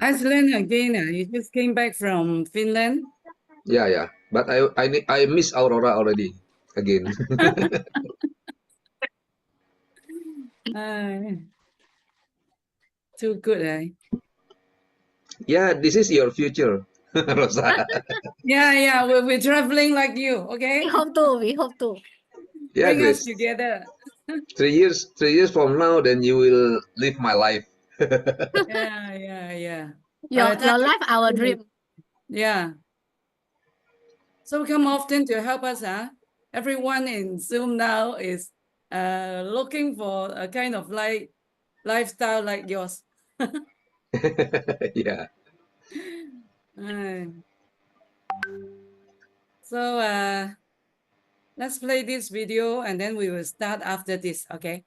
Iceland again. You just came back from Finland. Yeah. But I miss Aurora already again. Uh, too good, eh? Yeah, this is your future, Rosa. Yeah. We're traveling like you, We okay? hope to. We hope to. Yeah, Bring us Grace. together. 3 years from now, then you will live my life. Yeah. By Your the time your life, our dream. yeah. So come often to help us, huh? Everyone in Zoom now is looking for a kind of lifestyle like yours. Yeah. Uh, so let's play this video and then we will start after this, okay?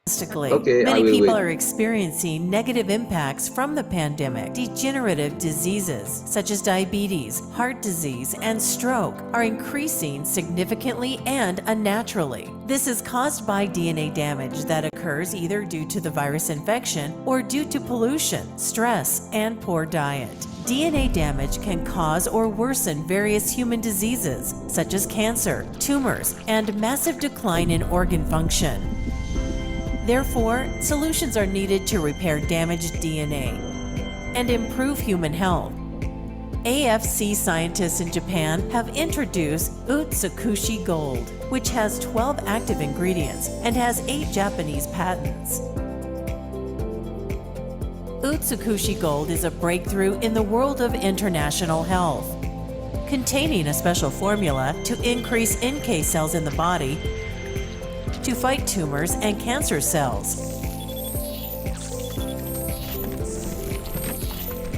Okay, I Many will people wait. are experiencing negative impacts from the pandemic. Degenerative diseases such as diabetes, heart disease, and stroke are increasing significantly and unnaturally. This is caused by DNA damage that occurs either due to the virus infection or due to pollution, stress, and poor diet. DNA damage can cause or worsen various human diseases such as cancer, tumors, and massive decline in organ function. Therefore, solutions are needed to repair damaged DNA and improve human health. AFC scientists in Japan have introduced Utsukushi Gold, which has 12 active ingredients and has 8 Japanese patents. Utsukushi Gold is a breakthrough in the world of international health, containing a special formula to increase NK cells in the body to fight tumors and cancer cells.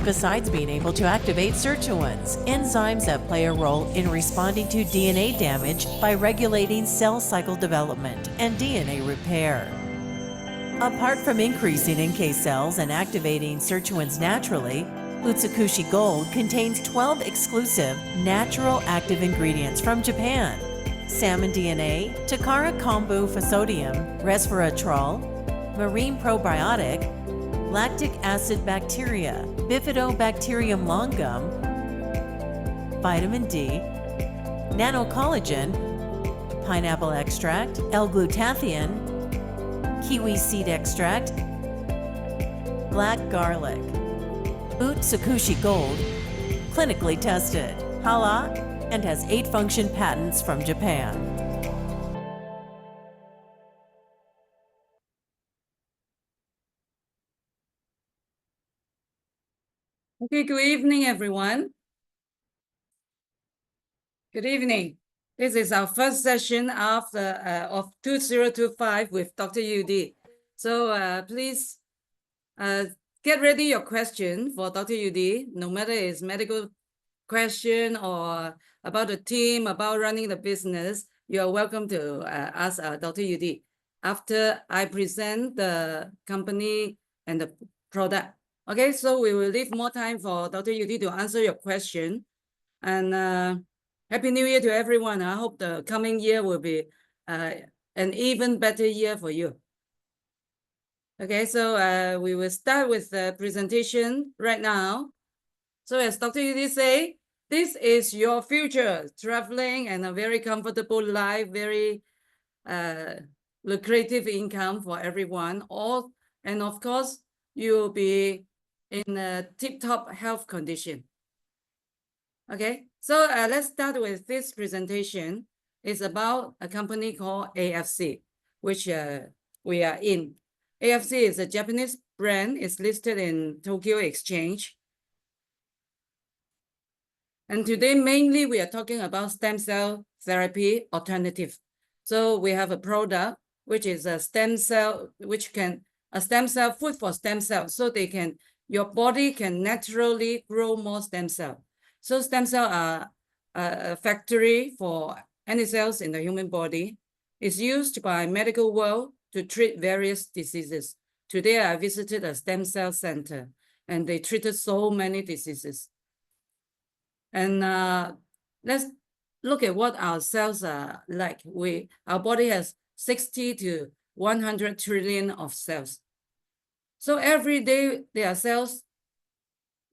Besides being able to activate sirtuins, enzymes that play a role in responding to DNA damage by regulating cell cycle development and DNA repair. Apart from increasing NK cells and activating sirtuins naturally, Utsukushi Gold contains 12 exclusive natural active ingredients from Japan: salmon DNA, Takara kombu phosodium, resveratrol, marine probiotic, lactic acid bacteria, bifidobacterium longum, vitamin D, nanocollagen, pineapple extract, L-glutathione, kiwi seed extract, black garlic. Utsukushi Gold, clinically tested, halal, and has 8 function patents from Japan. Okay, good evening, everyone. Good evening. This is our first session of 2025 with Dr. Yudi. So please get ready your question for Dr. Yudi, no matter it's medical question or about the team, about running the business, you are welcome to ask Dr. Yudi after I present the company and the product. Okay, so we will leave more time for Dr. Yudi to answer your question. And Happy New Year to everyone. I hope the coming year will be an even better year for you. Okay, so we will start with the presentation right now. So as Dr. Yudi say, this is your future, traveling and a very comfortable life, very lucrative income for everyone. And of course, you'll be in a tip-top health condition. Okay, so let's start with this presentation. It's about a company called AFC, which we are in. AFC is a Japanese brand. It's listed in Tokyo Exchange. And today, mainly, we are talking about stem cell therapy alternative. So we have a product, which is a stem cell, a stem cell food for stem cells. So your body can naturally grow more stem cell. So stem cell are a factory for any cells in the human body. It's used by medical world to treat various diseases. Today, I visited a stem cell center and they treated so many diseases. And let's look at what our cells are like. Our body has 60 to 100 trillion of cells. So every day there are cells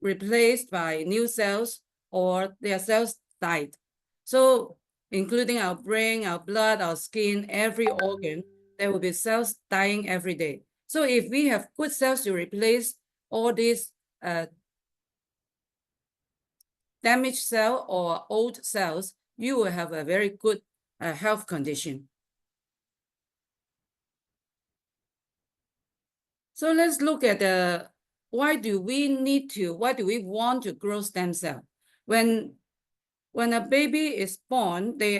replaced by new cells or their cells died. So including our brain, our blood, our skin, every organ, there will be cells dying every day. So if we have good cells to replace all these damaged cell or old cells, you will have a very good health condition. So let's look at why do we want to grow stem cell? When a baby is born, they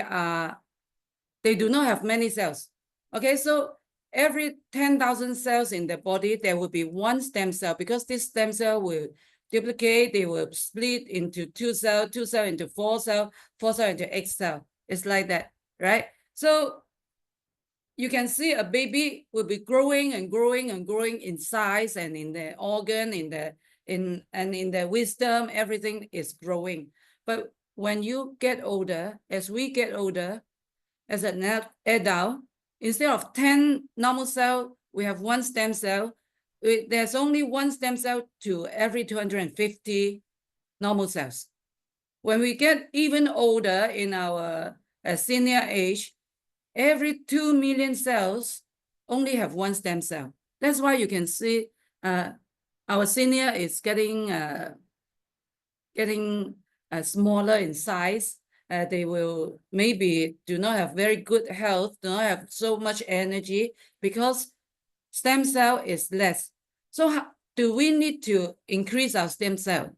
do not have many cells. Okay, so every 10,000 cells in the body, there will be one stem cell, because this stem cell will duplicate, they will split into two cell into four cell into 8 cell. It's like that, right? So you can see a baby will be growing and growing and growing in size and in the organ, in the wisdom, everything is growing. But when you get older, as we get older, as an adult, instead of 10 normal cell, we have one stem cell. There's only one stem cell to every 250 normal cells. When we get even older in our senior age, every 2 million cells only have one stem cell. That's why you can see our senior is getting smaller in size. They will maybe do not have very good health, do not have so much energy, because stem cell is less. So how do we need to increase our stem cell?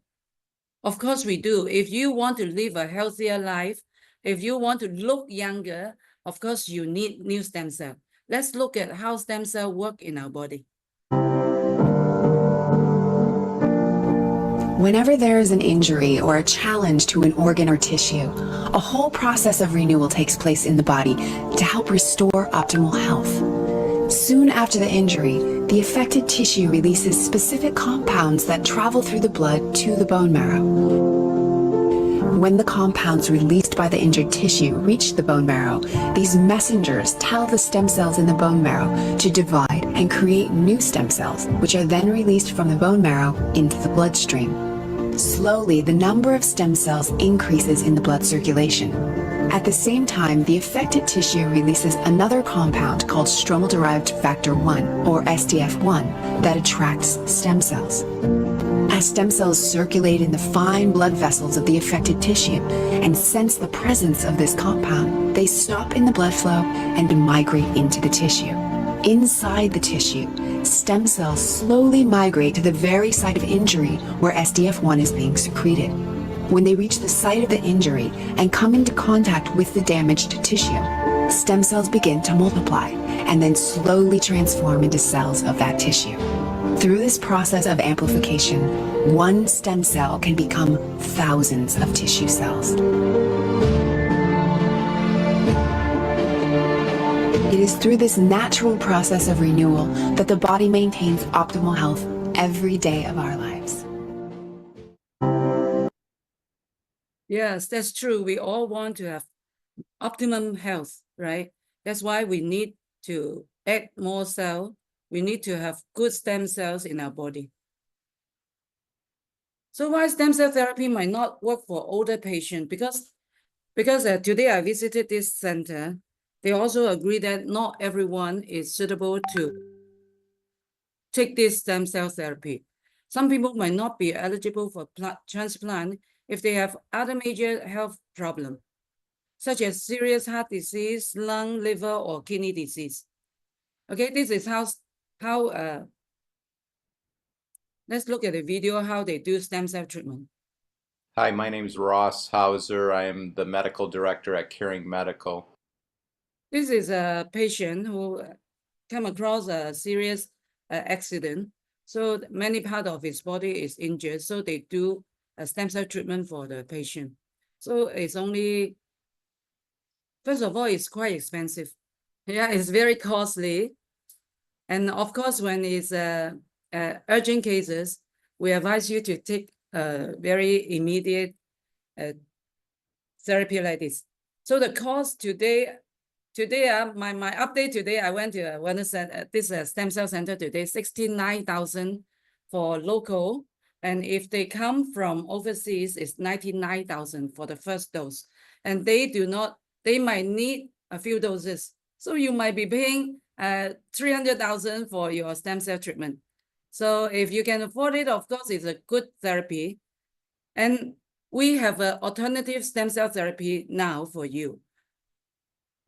Of course we do. If you want to live a healthier life, if you want to look younger, of course you need new stem cell. Let's look at how stem cell work in our body. Whenever there is an injury or a challenge to an organ or tissue, a whole process of renewal takes place in the body to help restore optimal health. Soon after the injury, the affected tissue releases specific compounds that travel through the blood to the bone marrow. When the compounds released by the injured tissue reach the bone marrow, these messengers tell the stem cells in the bone marrow to divide and create new stem cells, which are then released from the bone marrow into the bloodstream. Slowly, the number of stem cells increases in the blood circulation. At the same time, the affected tissue releases another compound called stromal-derived factor 1, or SDF1, that attracts stem cells. As stem cells circulate in the fine blood vessels of the affected tissue and sense the presence of this compound, they stop in the blood flow and migrate into the tissue. Inside the tissue, stem cells slowly migrate to the very site of injury where SDF1 is being secreted. When they reach the site of the injury and come into contact with the damaged tissue, stem cells begin to multiply and then slowly transform into cells of that tissue. Through this process of amplification, one stem cell can become thousands of tissue cells. It is through this natural process of renewal that the body maintains optimal health every day of our lives. Yes, that's true. We all want to have optimum health, right? That's why we need to add more cells. We need to have good stem cells in our body. So why stem cell therapy might not work for older patients? Because today I visited this center, they also agree that not everyone is suitable to take this stem cell therapy. Some people might not be eligible for transplant if they have other major health problems, such as serious heart disease, lung, liver, or kidney disease. Okay, this is how let's look at the video how they do stem cell treatment. Hi, my name is Ross Hauser. I am the medical director at Caring Medical. This is a patient who came across a serious accident. So many part of his body is injured. So they do a stem cell treatment for the patient. So it's only, first of all, it's quite expensive. Yeah, it's very costly. And of course, when it's urgent cases, we advise you to take a very immediate therapy like this. So the cost today, my update today, I went to this stem cell center today, 69,000 for local, And if they come from overseas, it's 99,000 for the first dose. And they might need a few doses. So you might be paying 300,000 for your stem cell treatment. So if you can afford it, of course, it's a good therapy. And we have an alternative stem cell therapy now for you.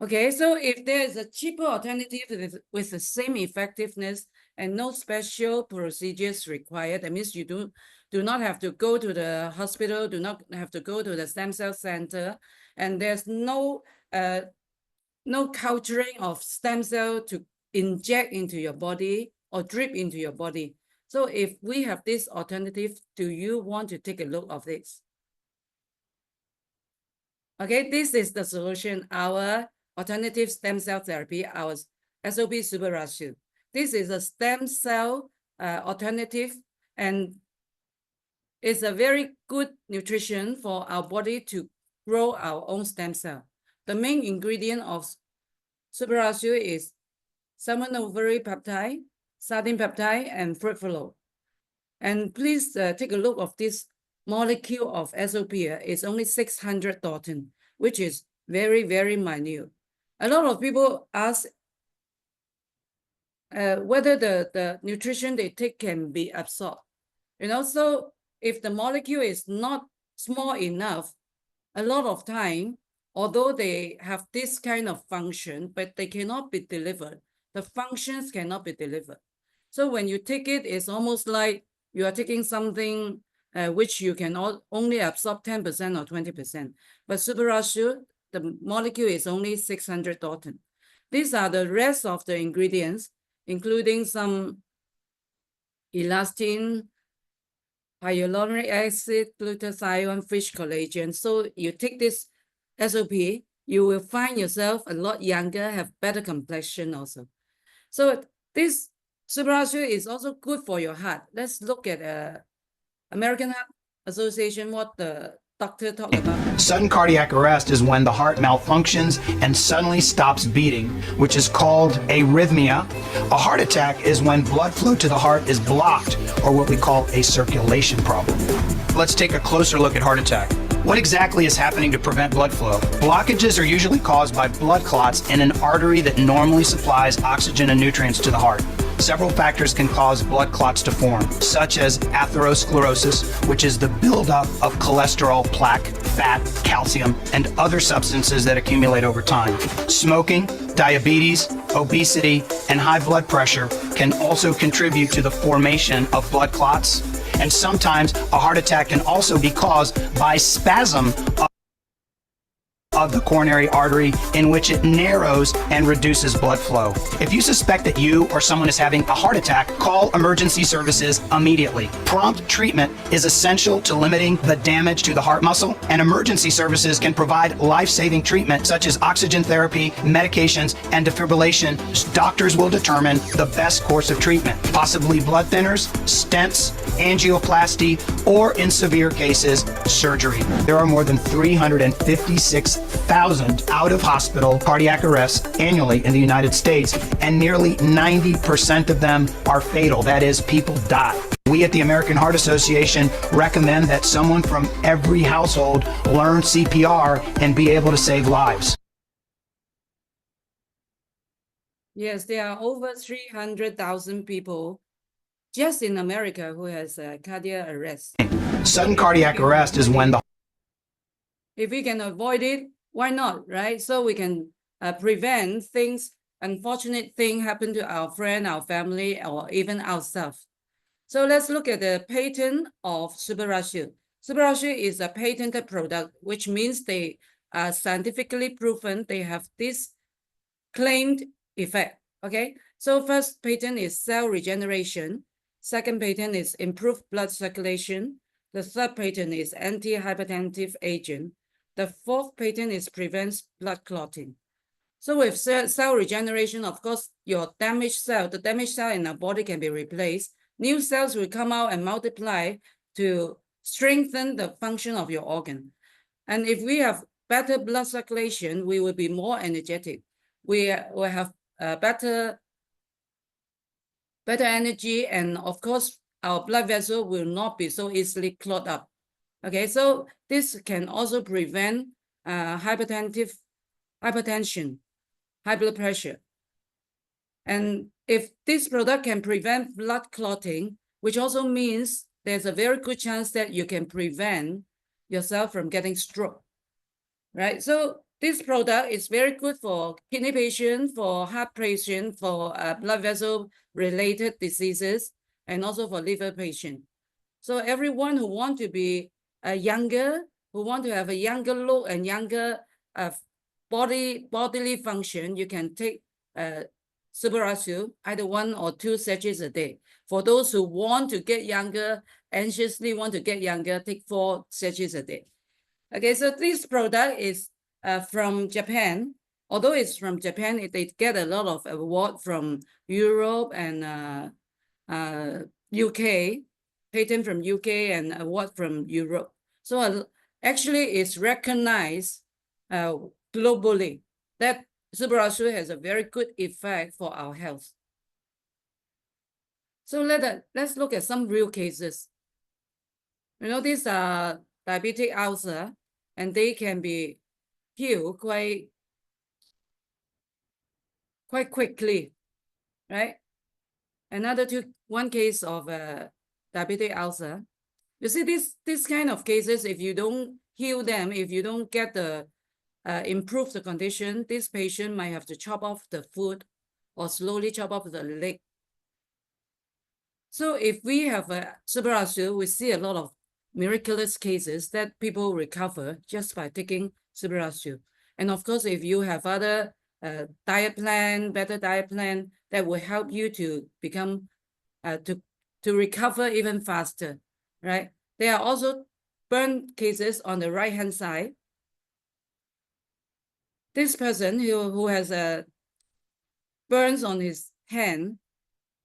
Okay, so if there is a cheaper alternative with the same effectiveness and no special procedures required, that means you do not have to go to the hospital, do not have to go to the stem cell center, and there's no culturing of stem cell to inject into your body or drip into your body. So if we have this alternative, do you want to take a look of this? Okay, this is the solution, our alternative stem cell therapy, our SOP Super Ratio. This is a stem cell alternative, and it's a very good nutrition for our body to grow our own stem cell. The main ingredient of Super Ratio is salmon ovary peptide, sardine peptide, and fruit flow. And please take a look of this molecule of SOP. It's only 600 Dalton, which is very, very minute. A lot of people ask whether the nutrition they take can be absorbed. So if the molecule is not small enough, a lot of time, although they have this kind of function, but they cannot be delivered. The functions cannot be delivered. So when you take it, it's almost like you are taking something which you can only absorb 10% or 20%. But Super Ratio, the molecule is only 600 Dalton. These are the rest of the ingredients, including some elastin, hyaluronic acid, glutathione, fish collagen. So you take this SOP, you will find yourself a lot younger, have better complexion also. So this Super Ratio is also good for your heart. Let's look at American Heart Association, what the doctor talked about. Sudden cardiac arrest is when the heart malfunctions and suddenly stops beating, which is called arrhythmia. A heart attack is when blood flow to the heart is blocked, or what we call a circulation problem. Let's take a closer look at heart attack. What exactly is happening to prevent blood flow? Blockages are usually caused by blood clots in an artery that normally supplies oxygen and nutrients to the heart. Several factors can cause blood clots to form, such as atherosclerosis, which is the buildup of cholesterol, plaque, fat, calcium, and other substances that accumulate over time. Smoking, diabetes, obesity, and high blood pressure can also contribute to the formation of blood clots. And sometimes a heart attack can also be caused by spasm of the coronary artery, in which it narrows and reduces blood flow. If you suspect that you or someone is having a heart attack, call emergency services immediately. Prompt treatment is essential to limiting the damage to the heart muscle, and emergency services can provide life-saving treatment such as oxygen therapy, medications, and defibrillation. Doctors will determine the best course of treatment, possibly blood thinners, stents, angioplasty, or in severe cases, surgery. There are more than 356,000 out-of-hospital cardiac arrests annually in the United States, and nearly 90% of them are fatal. That is, people die. We at the American Heart Association recommend that someone from every household learn CPR and be able to save lives. Yes, there are over 300,000 people just in America who has cardiac arrest. Sudden cardiac arrest is when the If we can avoid it, why not, right? So we can prevent things, unfortunate thing happen to our friend, our family, or even ourselves. So let's look at the patent of Super Ratio. Super Ratio is a patented product, which means they are scientifically proven. They have this claimed effect, okay? So first patent is cell regeneration. Second patent is improved blood circulation. The third patent is anti-hypertensive agent. The fourth patent is prevents blood clotting. So with cell regeneration, of course, your damaged cell, the damaged cell in our body can be replaced. New cells will come out and multiply to strengthen the function of your organ. And if we have better blood circulation, we will be more energetic. We will have better energy, and of course, our blood vessel will not be so easily clot up. Okay, so this can also prevent hypertension, high blood pressure. And if this product can prevent blood clotting, which also means there's a very good chance that you can prevent yourself from getting stroke, right? So this product is very good for kidney patients, for heart patients, for blood vessel related diseases, and also for liver patients. So everyone who want to be younger, who want to have a younger look and younger bodily function, you can take Subarashu, either 1 or 2 sachets a day. For those who want to get younger, anxiously want to get younger, take 4 sachets a day. Okay, so this product is from Japan. Although it's from Japan, they get a lot of award from Europe and UK, patent from UK and award from Europe. So actually it's recognized globally that Subarashu has a very good effect for our health. So let's look at some real cases. You know, these are diabetic ulcer, and they can be healed quite quickly, right? One case of diabetic ulcer. You see, this kind of cases, if you don't heal them, if you don't get the improve the condition, this patient might have to chop off the foot or slowly chop off the leg. So if we have a Subarashu, we see a lot of miraculous cases that people recover just by taking Subarashu. And of course, if you have other diet plan, better diet plan, that will help you to become, to recover even faster, right? There are also burn cases on the right-hand side. This person who has burns on his hand,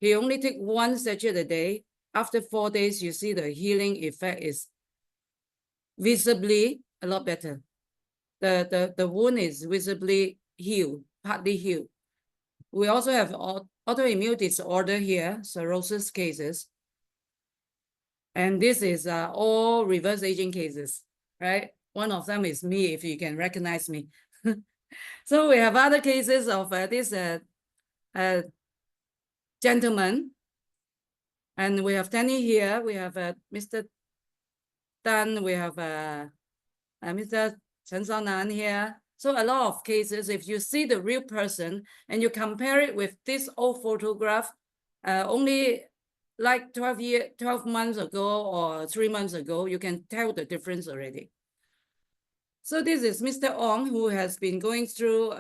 he only take 1 sachet a day. After 4 days, you see the healing effect is visibly a lot better. The wound is visibly healed, partly healed. We also have autoimmune disorder here, cirrhosis cases. And this is all reverse aging cases, right? One of them is me, if you can recognize me. So we have other cases of this gentleman. And we have Danny here, we have Mr. Dan, we have Mr. Chen Shaonan here. So a lot of cases, if you see the real person and you compare it with this old photograph, only like 12 months ago or 3 months ago, you can tell the difference already. So this is Mr. Ong, who has been going through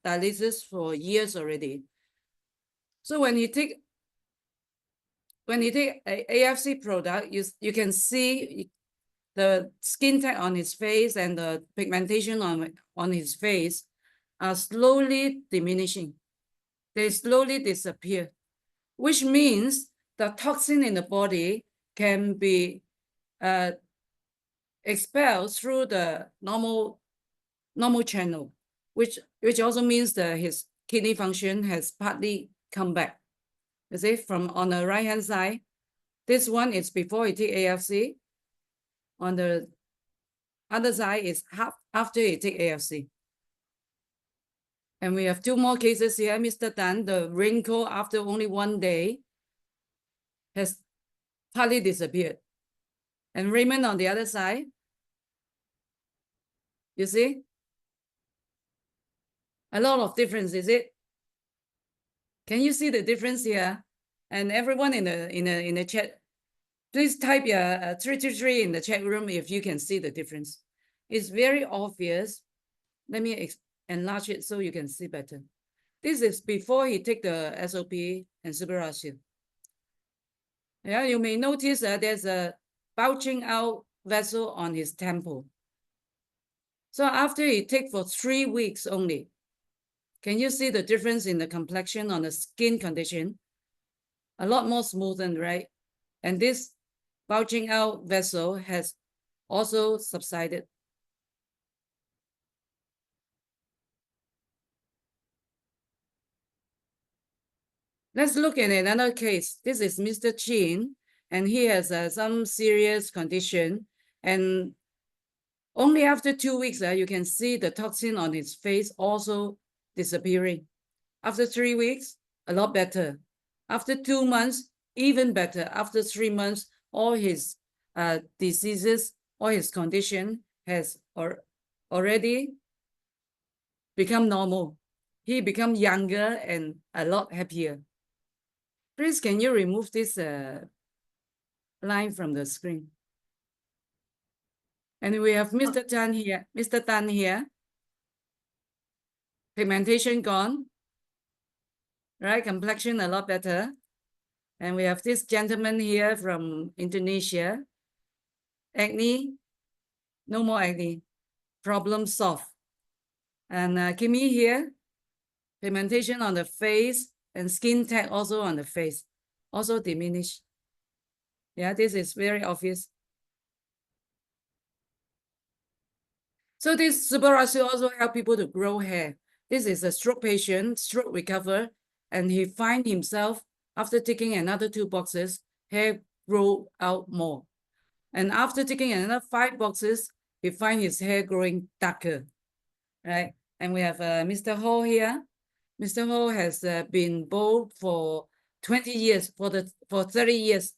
dialysis for years already. So when he take a AFC product, you can see the skin tag on his face and the pigmentation on his face are slowly diminishing. They slowly disappear, which means the toxin in the body can be expelled through the normal channel, which also means that his kidney function has partly come back. You see, from on the right-hand side, this one is before he take AFC. On the other side is after he take AFC. And we have 2 more cases here. Mr. Dan, the wrinkle after only 1 day has partly disappeared. And Raymond on the other side, you see? A lot of difference, is it? Can you see the difference here? And everyone in the chat, please type your 323 in the chat room if you can see the difference. It's very obvious. Let me enlarge it so you can see better. This is before he take the SOP and Subarashu. Yeah, you may notice that there's a bulging out vessel on his temple. So after he take for 3 weeks only, can you see the difference in the complexion on the skin condition? A lot more smoothened, right? And this bulging out vessel has also subsided. Let's look at another case. This is Mr. Chin. and he has some serious condition, and only after 2 weeks, you can see the toxin on his face also disappearing. After 3 weeks, a lot better. After 2 months, even better. After 3 months, all his diseases, all his condition has already become normal. He become younger and a lot happier. Please, can you remove this line from the screen? And we have Mr. Tan here. Mr. Tan here. Pigmentation gone. Right, complexion a lot better. And we have this gentleman here from Indonesia. Acne, no more acne. Problem solved. And Kimmy here, pigmentation on the face and skin tag also on the face, also diminished. Yeah, this is very obvious. So this Super Ratio also help people to grow hair. This is a stroke patient, stroke recover, and he find himself, after taking another 2 boxes, hair grow out more. And after taking another 5 boxes, he find his hair growing darker, right? And we have Mr. Ho here. Mr. Ho has been bald for 20 years, for 30 years.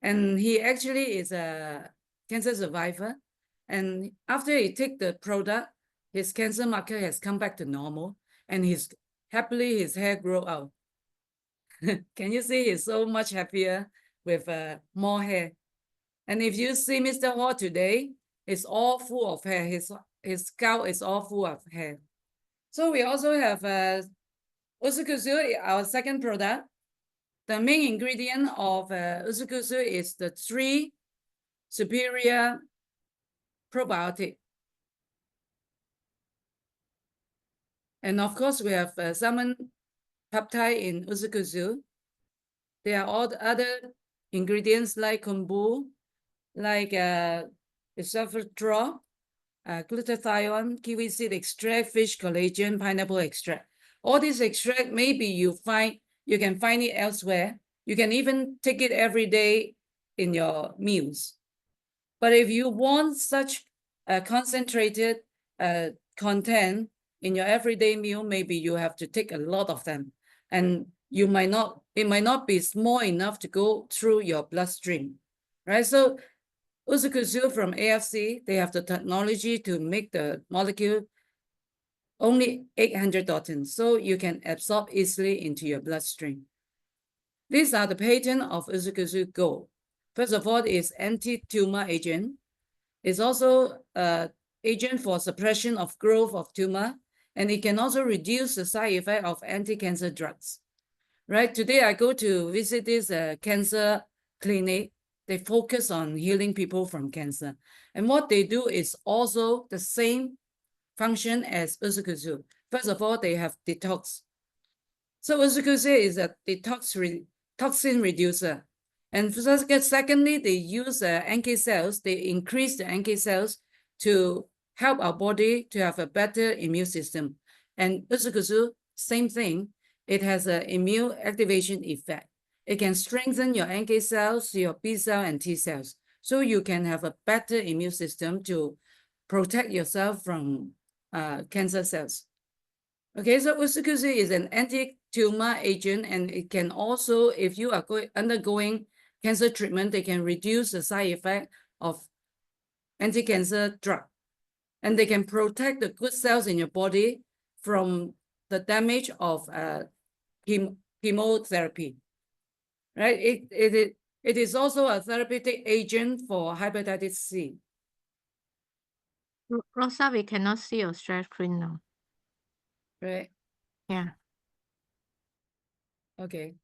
And he actually is a cancer survivor. And after he take the product, his cancer marker has come back to normal, and happily his hair grow out. Can you see he's so much happier with more hair? And if you see Mr. Ho today, it's all full of hair. His scalp is all full of hair. So we also have Usukusu, our second product. The main ingredient of Usukusu is the 3 superior probiotic. And of course, we have salmon peptide in Usukusu. There are all the other ingredients like kombu, like erythritol, glutathione, kiwi seed extract, fish collagen, pineapple extract. All these extract, maybe you can find it elsewhere. You can even take it every day in your meals. But if you want such concentrated content in your everyday meal, maybe you have to take a lot of them, and it might not be small enough to go through your bloodstream, right? So Usukusu from AFC, they have the technology to make the molecule only 800 Daltons, so you can absorb easily into your bloodstream. These are the patent of Usukusu Go. First of all, it's anti-tumor agent. It's also an agent for suppression of growth of tumor, and it can also reduce the side effect of anti-cancer drugs. Right, today I go to visit this cancer clinic. They focus on healing people from cancer. And what they do is also the same function as Usukusu. First of all, they have detox. So Usukusu is a toxin reducer. And secondly, they use NK cells. They increase the NK cells to help our body to have a better immune system. And Usukusu, same thing. It has an immune activation effect. It can strengthen your NK cells, your B cell and T cells, so you can have a better immune system to protect yourself from cancer cells. Okay, so Usukusu is an anti-tumor agent, and it can also, if you are undergoing cancer treatment, they can reduce the side effect of anti-cancer drug, and they can protect the good cells in your body from the damage of chemotherapy, right? It is also a therapeutic agent for hepatitis C. Rosa, we cannot see your share screen now. Right? Yeah. Okay.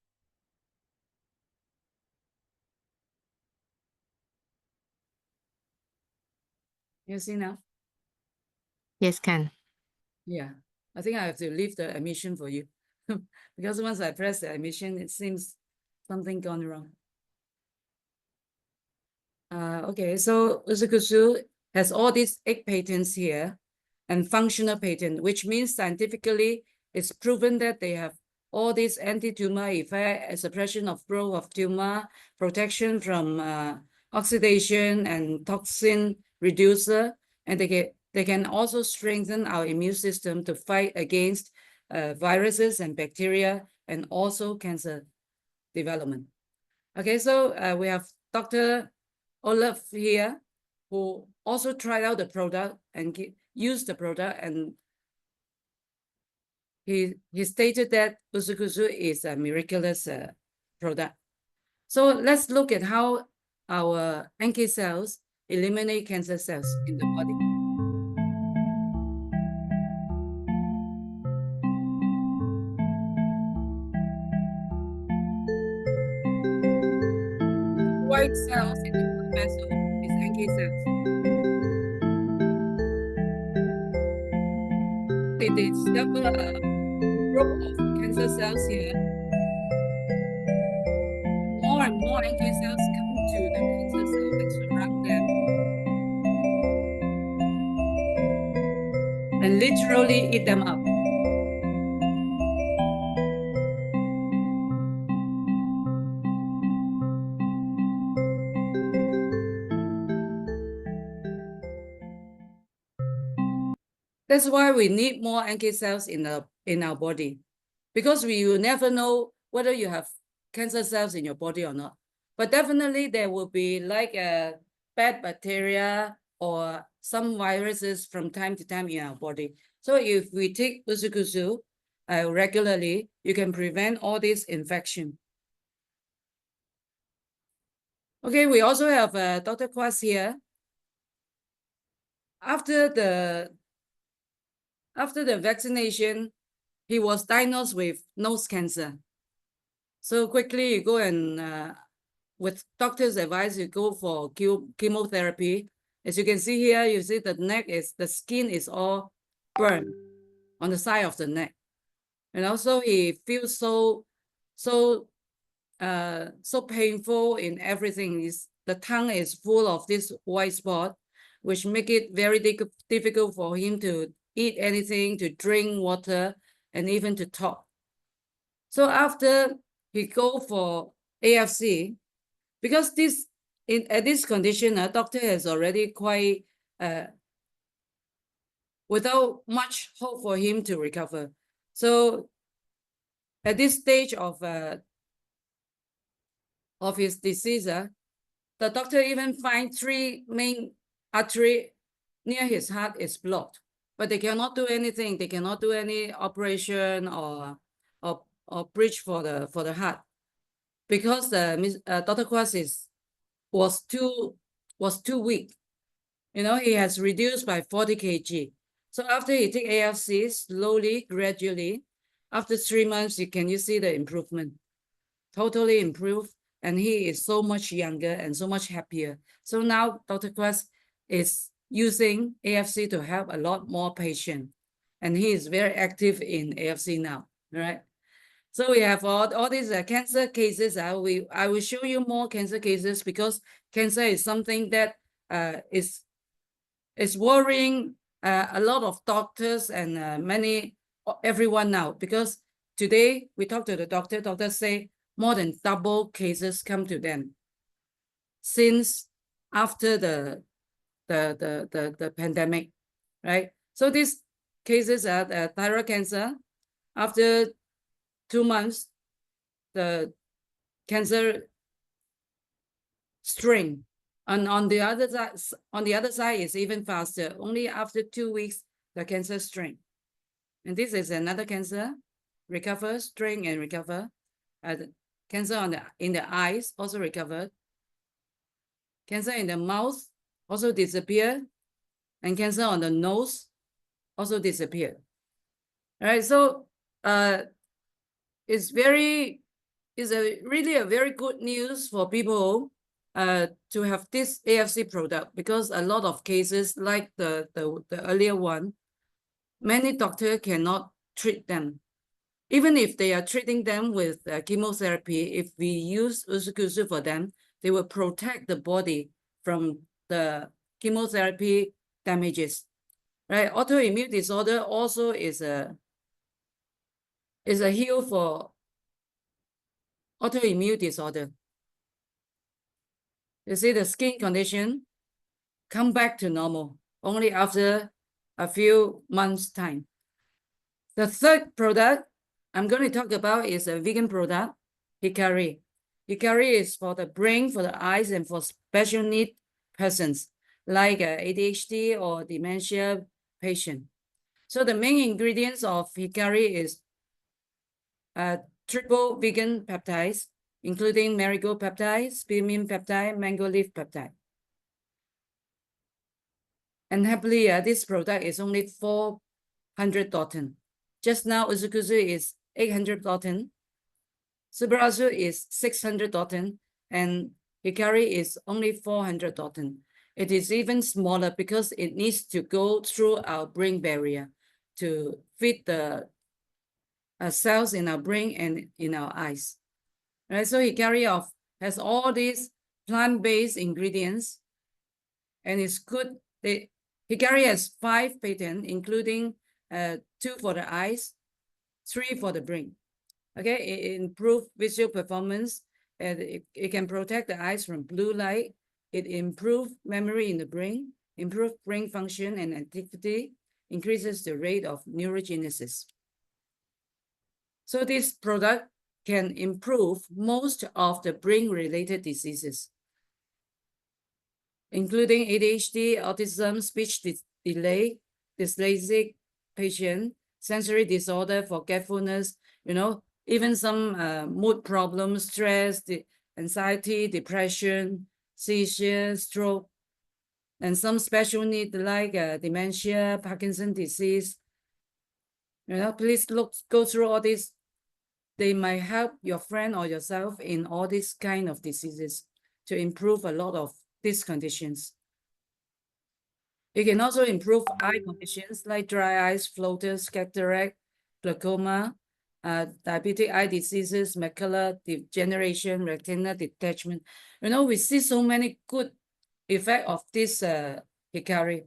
You see now? Yes, can. Yeah. I think I have to leave the admission for you. Because once I press the admission, it seems something gone wrong. Okay, so Usukusu has all these 8 patents here and functional patent, which means scientifically it's proven that they have all these anti-tumor effect, suppression of growth of tumor, protection from oxidation and toxin reducer, and they can also strengthen our immune system to fight against viruses and bacteria, and also cancer development. Okay, so we have Dr. Olaf here, who also tried out the product and used the product, and he stated that Usukusu is a miraculous product. So let's look at how our NK cells eliminate cancer cells in the body. White cells in the blood vessel is NK cells. They discover a group of cancer cells here. More and more NK cells come to the cancer cells that surround them and literally eat them up. That's why we need more NK cells in our body, because we will never know whether you have cancer cells in your body or not. But definitely there will be like a bad bacteria or some viruses from time to time in our body. So if we take Usukusu regularly, you can prevent all this infection. Okay, we also have Dr. Kwas here. After the vaccination, he was diagnosed with nose cancer. So quickly you go and, with doctor's advice, you go for chemotherapy. As you can see here, you see the skin is all burned on the side of the neck. And also he feels so painful in everything. The tongue is full of this white spot, which make it very difficult for him to eat anything, to drink water, and even to talk. So after he go for AFC, because at this condition, a doctor has already quite without much hope for him to recover. So at this stage of his disease, the doctor even find 3 main artery near his heart is blocked, but they cannot do anything. They cannot do any operation or bridge for the heart, because Dr. Kwas was too weak. You know, he has reduced by 40 kg. So after he take AFC, slowly, gradually, after 3 months, you see the improvement, totally improved, and he is so much younger and so much happier. So now Dr. Kwas is using AFC to help a lot more patients, and he is very active in AFC now, right? So we have all these cancer cases. I will show you more cancer cases, because cancer is something that is worrying a lot of doctors and everyone now, because today we talk to the doctors say more than double cases come to them since after the pandemic, right? So these cases are thyroid cancer. After 2 months, the cancer string. And on the other side is even faster. Only after 2 weeks, the cancer string. And this is another cancer, recover, string and recover. Cancer in the eyes also recovered. Cancer in the mouth also disappeared. And cancer on the nose also disappeared. All right, so it's really a very good news for people to have this AFC product, because a lot of cases like the earlier one, many doctors cannot treat them. Even if they are treating them with chemotherapy, if we use Usukusu for them, they will protect the body from the chemotherapy damages, right? Autoimmune disorder also is It's a heal for autoimmune disorder. You see the skin condition come back to normal only after a few months' time. The third product I'm going to talk about is a vegan product, Hikari. Hikari is for the brain, for the eyes, and for special need persons like ADHD or dementia patient. So the main ingredients of Hikari is triple vegan peptides, including marigold peptide, spearmint peptide, mango leaf peptide. And happily, this product is only 400 Dalton. Just now, Uzukuzu is 800 Dalton. Subarazu is 600 Dalton, and Hikari is only 400 Dalton. It is even smaller because it needs to go through our brain barrier to feed the cells in our brain and in our eyes. Right, so Hikari has all these plant-based ingredients, and it's good. Hikari has 5 patents, including 2 for the eyes, 3 for the brain. Okay, it improves visual performance, and it can protect the eyes from blue light. It improves memory in the brain, improves brain function and activity, increases the rate of neurogenesis. So this product can improve most of the brain-related diseases, including ADHD, autism, speech delay, dyslexic patient, sensory disorder, forgetfulness, even some mood problems, stress, anxiety, depression, seizure, stroke, and some special need like dementia, Parkinson's disease. Please go through all this. They might help your friend or yourself in all these kind of diseases to improve a lot of these conditions. It can also improve eye conditions like dry eyes, floaters, cataract, glaucoma, diabetic eye diseases, macular degeneration, retina detachment. We see so many good effects of this Hikari.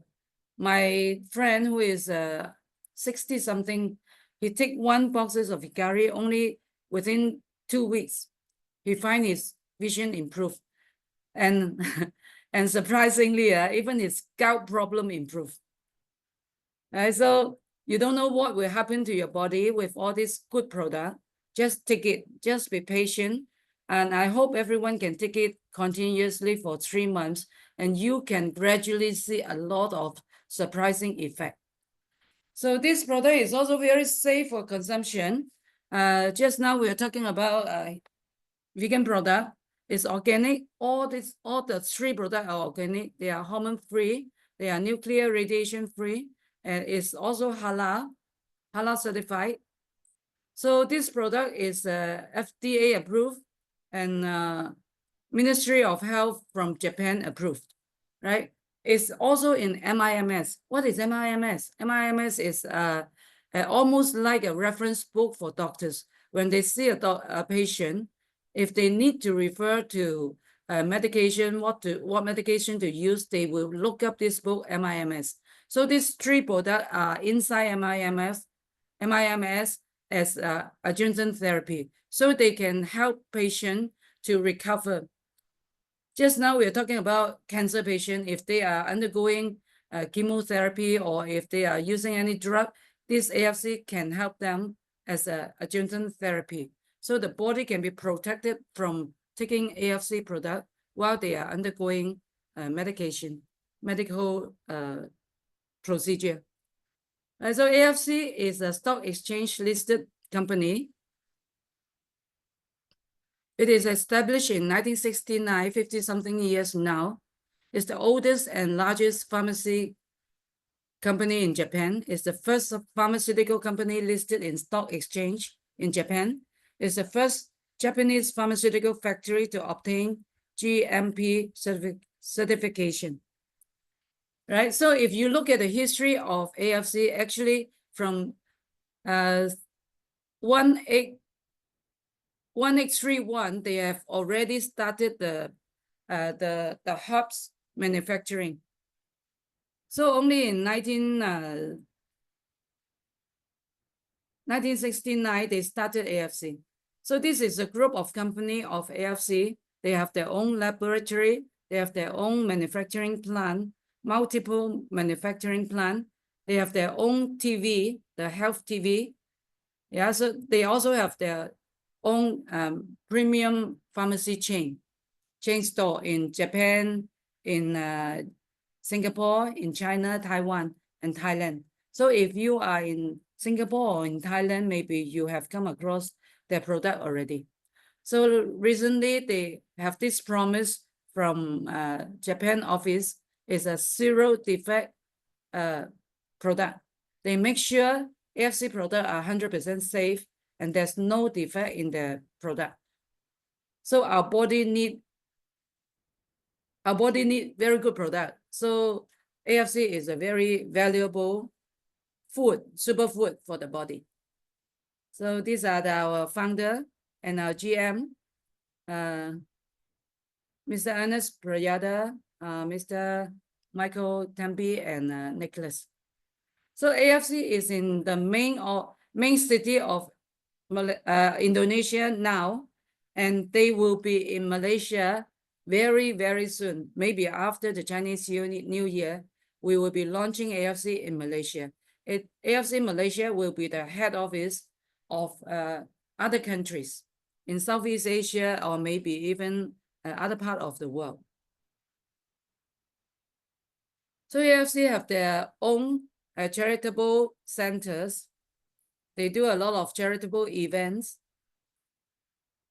My friend who is 60-something, he take 1 box of Hikari only within 2 weeks. He find his vision improve. And and surprisingly, even his gout problem improved. So you don't know what will happen to your body with all this good product. Just take it. Just be patient. And I hope everyone can take it continuously for 3 months, and you can gradually see a lot of surprising effect. So this product is also very safe for consumption. Just now we are talking about vegan product. It's organic. All the 3 products are organic. They are hormone-free. They are nuclear radiation-free. And it's also halal certified. So this product is FDA approved and Ministry of Health from Japan approved, right? It's also in MIMS. What is MIMS? MIMS is almost like a reference book for doctors. When they see a patient, if they need to refer to medication, what medication to use, they will look up this book, MIMS. So these 3 products are inside MIMS as adjuvant therapy. So they can help patients to recover. Just now we are talking about cancer patients. If they are undergoing chemotherapy or if they are using any drug, this AFC can help them as an adjuvant therapy. So the body can be protected from taking AFC product while they are undergoing medical procedure. So AFC is a stock exchange listed company. It is established in 1969, 50-something years now. It's the oldest and largest pharmacy company in Japan. It's the first pharmaceutical company listed in stock exchange in Japan. It's the first Japanese pharmaceutical factory to obtain GMP certification. Right, so if you look at the history of AFC, actually from 1831, they have already started the herbs manufacturing. So only in 1969, they started AFC. So this is a group of company of AFC. They have their own laboratory. They have their own manufacturing plant, multiple manufacturing plant. They have their own TV, the health TV. Yeah, so they also have their own premium pharmacy chain store in Japan, in Singapore, in China, Taiwan, and Thailand. So if you are in Singapore or in Thailand, maybe you have come across their product already. So recently they have this promise from Japan office is a zero defect product. They make sure AFC product are 100% safe and there's no defect in the product. So our body need very good product. So AFC is a very valuable food, superfood for the body. So these are our founder and our GM, Mr. Ernest Prayada, Mr. Michael Tempe, and Nicholas. So AFC is in the main city of Indonesia now, and they will be in Malaysia very, very soon. Maybe after the Chinese New Year, we will be launching AFC in Malaysia. AFC Malaysia will be the head office of other countries in Southeast Asia or maybe even other part of the world. So AFC have their own charitable centers. They do a lot of charitable events,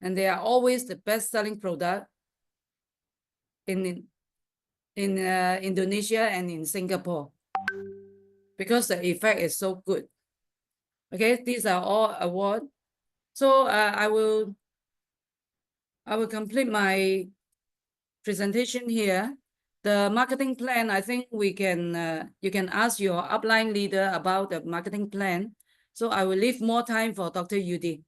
and they are always the best-selling product in Indonesia and in Singapore because the effect is so good. Okay, these are all awards. So I will complete my presentation here. The marketing plan, I think we can you can ask your upline leader about the marketing plan. So I will leave more time for Dr. Yudi.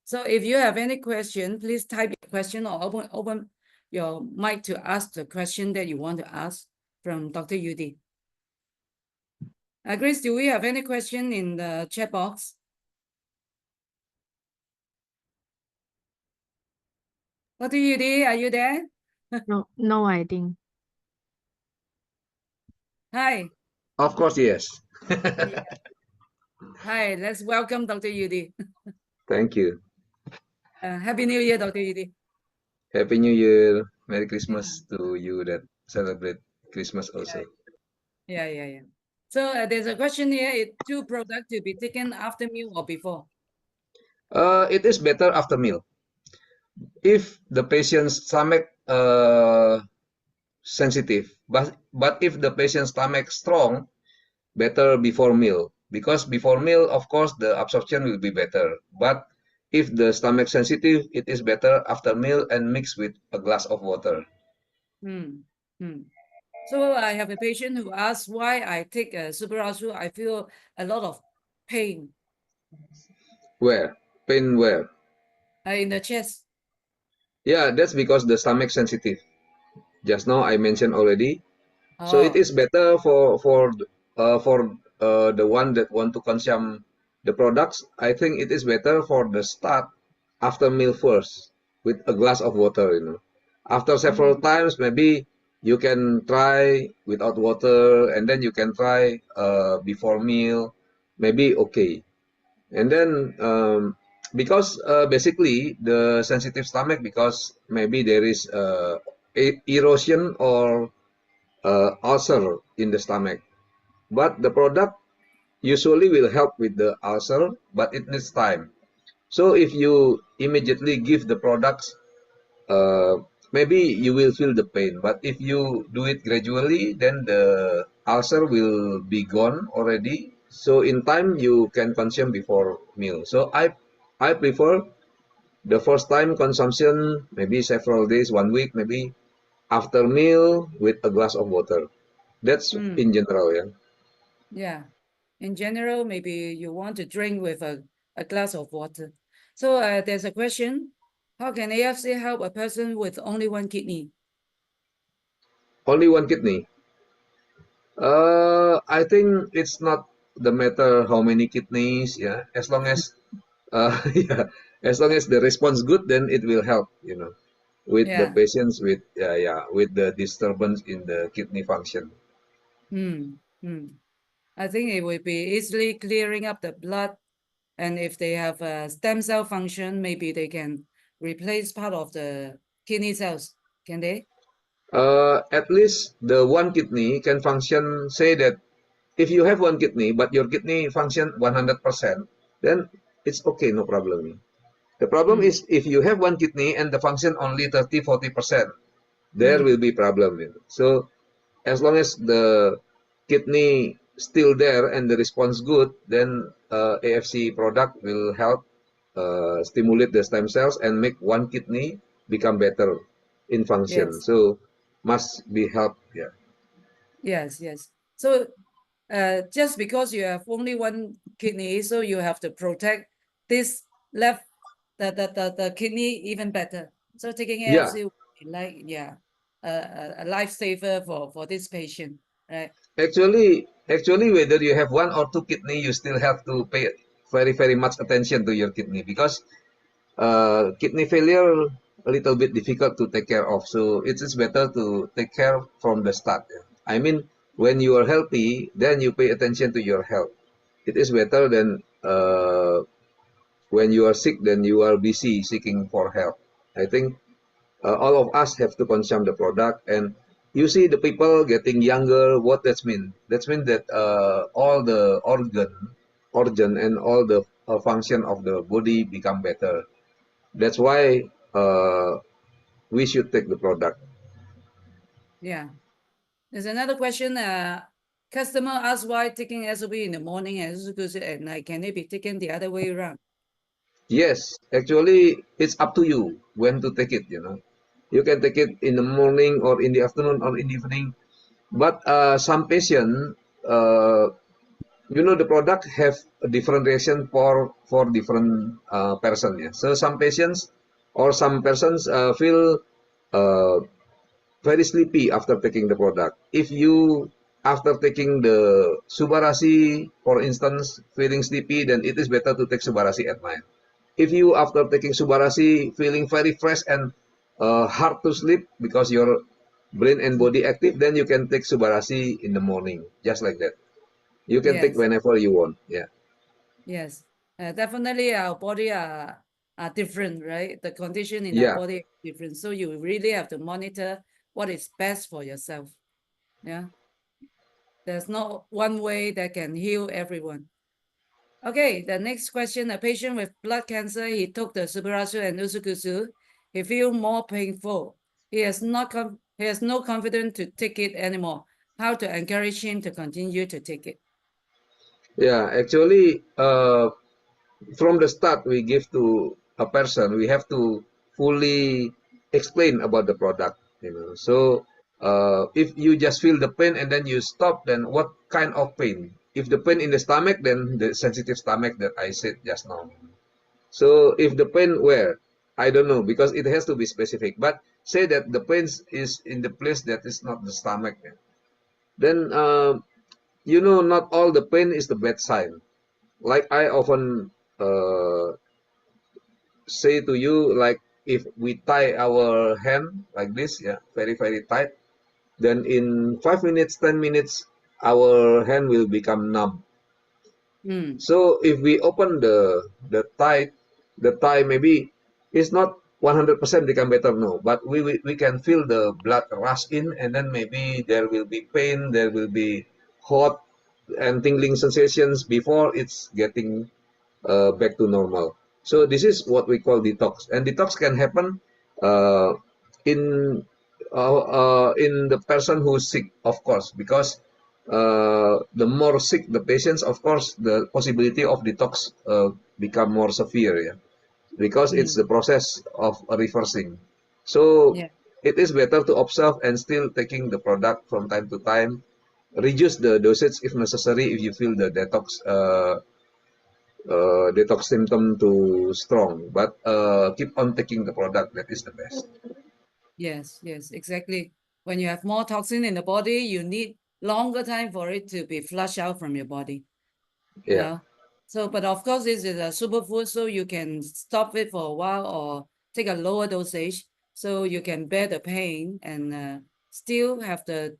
So if you have any question, please type your question or open your mic to ask the question that you want to ask from Dr. Yudi. Grace, do we have any question in the chat box? Dr. Yudi, are you there? No, I think. Hi. Of course, yes. Yeah. Hi, let's welcome Dr. Yudi. Thank you. Happy New Year, Dr. Yudi. Happy New Year. Merry Christmas to you that celebrate Christmas also. Yeah. So there's a question here, two products to be taken after meal or before? It is better after meal. If the patient's stomach sensitive, but if the patient's stomach strong, better before meal. Because before meal, of course, the absorption will be better. But if the stomach sensitive, it is better after meal and mix with a glass of water. So I have a patient who asks why I take Super Asu, I feel a lot of pain. Where? Pain where? In the chest. Yeah, that's because the stomach sensitive. Just now I mentioned already. So it Oh. is better for the one that want to consume the products. I think it is better for the start after meal first with a glass of water. After several times, maybe you can try without water, and then you can try before meal. Maybe okay. And then because basically the sensitive stomach, because maybe there is erosion or ulcer in the stomach. But the product usually will help with the ulcer, but it needs time. So if you immediately give the products, maybe you will feel the pain. But if you do it gradually, then the ulcer will be gone already. So in time you can consume before meal. So I prefer the first time consumption, maybe several days, 1 week, maybe after meal with a glass of water. That's in general, yeah. Yeah. In general, maybe you want to drink with a glass of water. So there's a question. How can AFC help a person with only one kidney? Only one kidney. I think it's not the matter how many kidneys, yeah, as long as yeah, as long as the response good, then it will help, with the Yeah. patients with with the disturbance in the kidney function. I think it will be easily clearing up the blood, and if they have a stem cell function, maybe they can replace part of the kidney cells. Can they? At least the one kidney can function. Say that if you have one kidney, but your kidney function 100%, then it's okay, no problem. The problem is if you have one kidney and the function only 30-40%, there will be problem. So as long as the kidney still there and the response good, then AFC product will help stimulate the stem cells and make one kidney become better in function. Yes. So must be helped. Yeah. Yes. Yes. So, just because you have only one kidney, so you have to protect this left the kidney even better. So taking Yeah. AFC would be like a lifesaver for this patient, right? Actually, whether you have one or two kidney, you still have to pay very much attention to your kidney because kidney failure a little bit difficult to take care of. So it is better to take care from the start. I mean, when you are healthy, then you pay attention to your health. It is better than when you are sick, then you are busy seeking for help. I think all of us have to consume the product, and you see the people getting younger. What that mean? That means that all the organ and all the function of the body become better. That's why we should take the product. Yeah. There's another question. Customer asks why taking SOP in the morning and SOP at night. Can it be taken the other way around? Yes, actually, it's up to you when to take it. You can take it in the morning or in the afternoon or in the evening. But some patient, the product have a different reaction for different person. Yeah. So some patients or some persons feel uh, very sleepy after taking the product. If you after taking the Subarasi, for instance, feeling sleepy, then it is better to take Subarasi at night. If you after taking Subarasi feeling very fresh and hard to sleep because your brain and body active, then you can take Subarasi in the morning, just like that. You can take Yes. whenever you want. Yeah. Yes. Definitely our body are different, right? The condition in our Yeah. body is different. So you really have to monitor what is best for yourself. Yeah. There's no one way that can heal everyone. Okay, the next question, a patient with blood cancer, he took the Subarasu and Usukusu. He feels more painful. He has no confidence to take it anymore. How to encourage him to continue to take it? Yeah. Actually, from the start we give to a person, we have to fully explain about the product. So if you just feel the pain and then you stop, then what kind of pain? If the pain in the stomach, then the sensitive stomach that I said just now. So if the pain where, I don't know, because it has to be specific, but say that the pain is in the place that is not the stomach, then not all the pain is the bad sign. Like I often say to you, like if we tie our hand like this, yeah, very tight, then in 5 minutes, 10 minutes, our hand will become numb. So if we open the tie maybe it's not 100% become better, no, but we can feel the blood rush in, and then maybe there will be pain, there will be hot and tingling sensations before it's getting back to normal. So this is what we call detox, and detox can happen uh, in in the person who is sick, of course, because the more sick the patients, of course, the possibility of detox become more severe, yeah, because it's the process of reversing. So Yeah. it is better to observe and still taking the product from time to time. Reduce the dosage if necessary if you feel the detox symptom too strong, but keep on taking the product. That is the best. Yes, exactly. When you have more toxin in the body, you need longer time for it to be flushed out from your body. you Yeah. know. So, but of course, this is a superfood, so you can stop it for a while or take a lower dosage, so you can bear the pain and still have the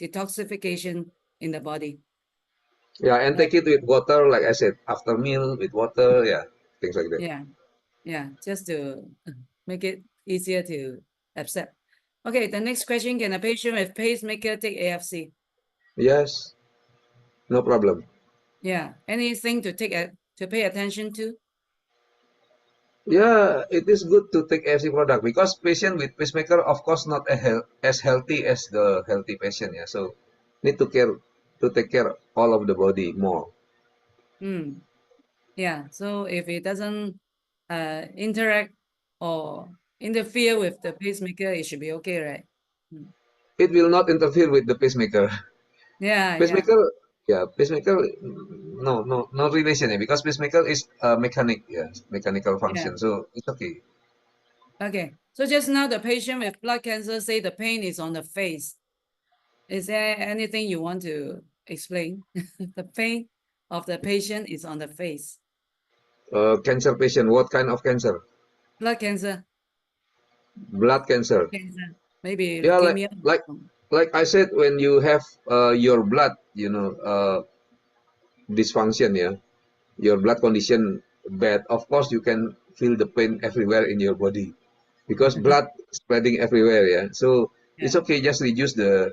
detoxification in the body. Yeah, and Right. take it with water, like I said, after meal with water, yeah, things like that. Yeah, yeah, just to make it easier to accept. Okay, the next question: can a patient with pacemaker take AFC? Yes, no problem. Yeah, anything to to pay attention to? Yeah, it is good to take AFC product because patient with pacemaker, of course, not as healthy as the healthy patient. Yeah, so need to take care all of the body more. Hmm. Yeah, so if it doesn't interact or interfere with the pacemaker, it should be okay, right? Mm. It will not interfere with the pacemaker. Yeah, yeah, Pacemaker, yeah, pacemaker, no relation. Yeah, because pacemaker is mechanical yeah. function, so it's okay. Okay. So just now the patient with blood cancer say the pain is on the face. Is there anything you want to explain? The pain of the patient is on the face. Cancer patient, what kind of cancer? Blood cancer, Blood cancer. cancer, maybe Yeah, leukemia. like I said, when you have your blood, dysfunction, yeah, your blood condition bad, of course you can feel the pain everywhere in your body because blood spreading everywhere, yeah. So it's Yeah, okay, just reduce the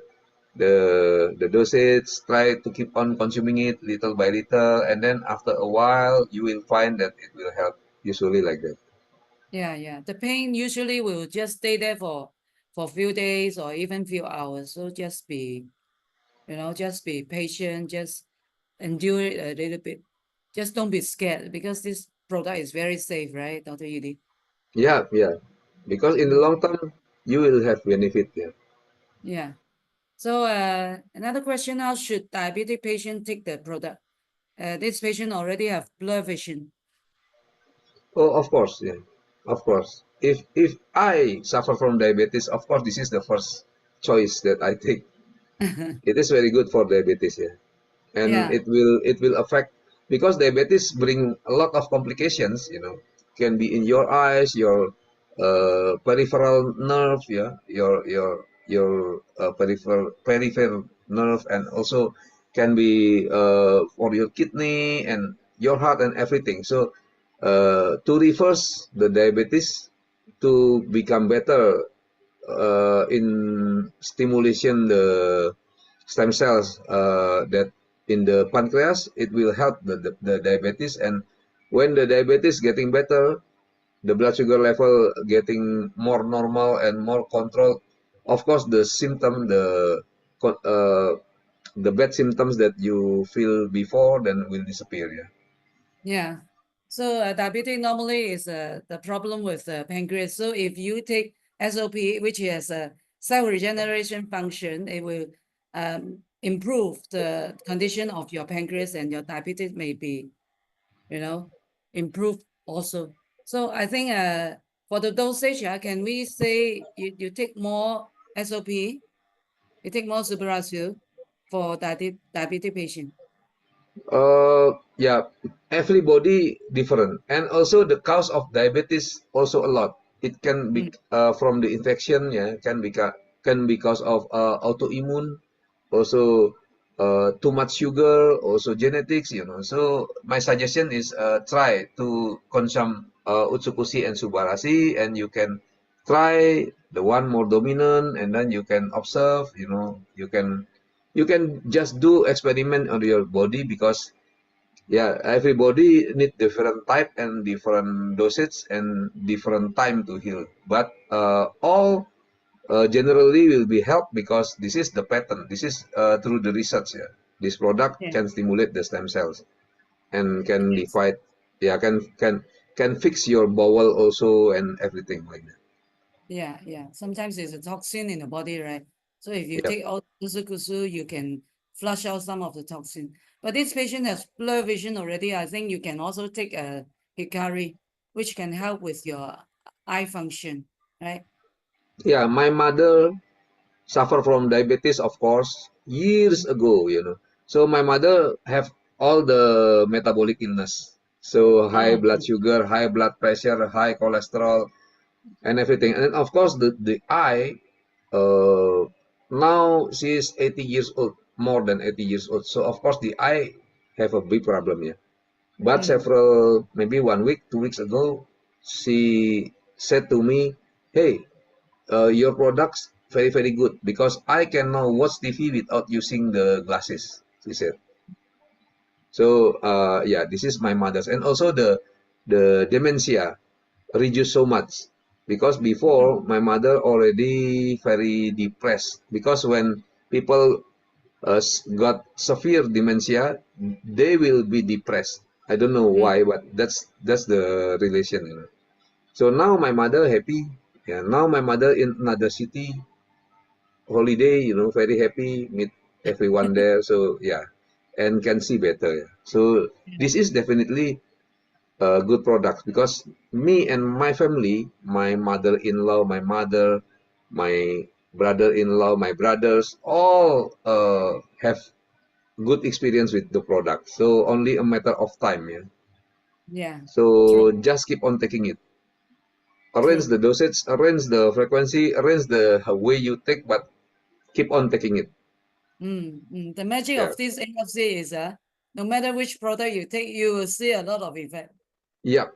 dosage, try to keep on consuming it little by little, and then after a while you will find that it will help, usually like that. yeah, yeah. The pain usually will just stay there for a few days or even few hours. So just be, just be patient, just endure it a little bit. Just don't be scared because this product is very safe, right, Dr. Yudi? Yeah, because in the Mm. long term you will have benefit, yeah. Yeah. So another question, how should diabetic patient take the product? This patient already have blur vision. Oh, of course, yeah, of course. If I suffer from diabetes, of course, this is the first choice that I take. It is very good for diabetes, yeah, and Yeah, it will affect because diabetes bring a lot of complications. Can be in your eyes, your peripheral nerve, yeah, your peripheral nerve, and also can be for your kidney and your heart and everything. So to reverse the diabetes, to become better in stimulation the stem cells that in the pancreas, it will help the diabetes. And when the diabetes getting better, the blood sugar level getting more normal and more controlled, of course the symptom, the bad symptoms that you feel before then will disappear. Yeah. yeah. So diabetic normally is the problem with the pancreas. So if you take SOP, which has a cell regeneration function, it will improve the condition of your pancreas and your diabetes may be, you know, improved also. So I think for the dosage, can we say you take more SOP, you take more superazole for diabetic patient? Yeah, everybody different, and also the cause of diabetes also a lot. It can be Mm. from the infection, yeah, can be cause of autoimmune, also too much sugar, also genetics, So my suggestion is try to consume Utsukushi and Subarasi, and you can try the one more dominant, and then you can observe, you can just do experiment on your body because yeah, everybody need different type and different dosage and different time to heal. But all generally will be helped because this is the pattern. This is through the research. Yeah, this product Yeah. can stimulate the stem cells and can Yes. divide. Yeah, can fix your bowel also and everything like that. Yeah, yeah. Sometimes there's a toxin in the body, right? So if you Yep. take all kusu, you can flush out some of the toxin. But this patient has blur vision already. I think you can also take a Hikari, which can help with your eye function, right? Yeah, my mother suffer from diabetes, of course, years ago. So my mother have all the metabolic illness. So high Oh, blood sugar, high blood pressure, high cholesterol, and everything. And of course, the eye, now she is 80 years old, more than 80 years old. So of course, the eye have a big problem, yeah. But several, maybe 1 week, 2 weeks ago, she said to me, "Hey, your products very very good because I can now watch TV without using the glasses," she said. So yeah, this is my mother's, and also the dementia reduced so much because before my mother already very depressed because when people got severe dementia, they will be depressed. I don't know why, but that's the relation, you know. So now my mother happy. Yeah, now my mother in another city holiday, you know, very happy, meet everyone there. So yeah, and can see better. Yeah. So this is definitely a good product because me and my family, my mother-in-law, my mother, my brother-in-law, my brothers, all have good experience with the product. So only a matter of time. Yeah. yeah, So true, just keep on taking it. Arrange true. the dosage, arrange the frequency, arrange the way you take, but keep on taking it. The magic Yeah. of this AFC is no matter which product you take, you will see a lot of effect. Yep.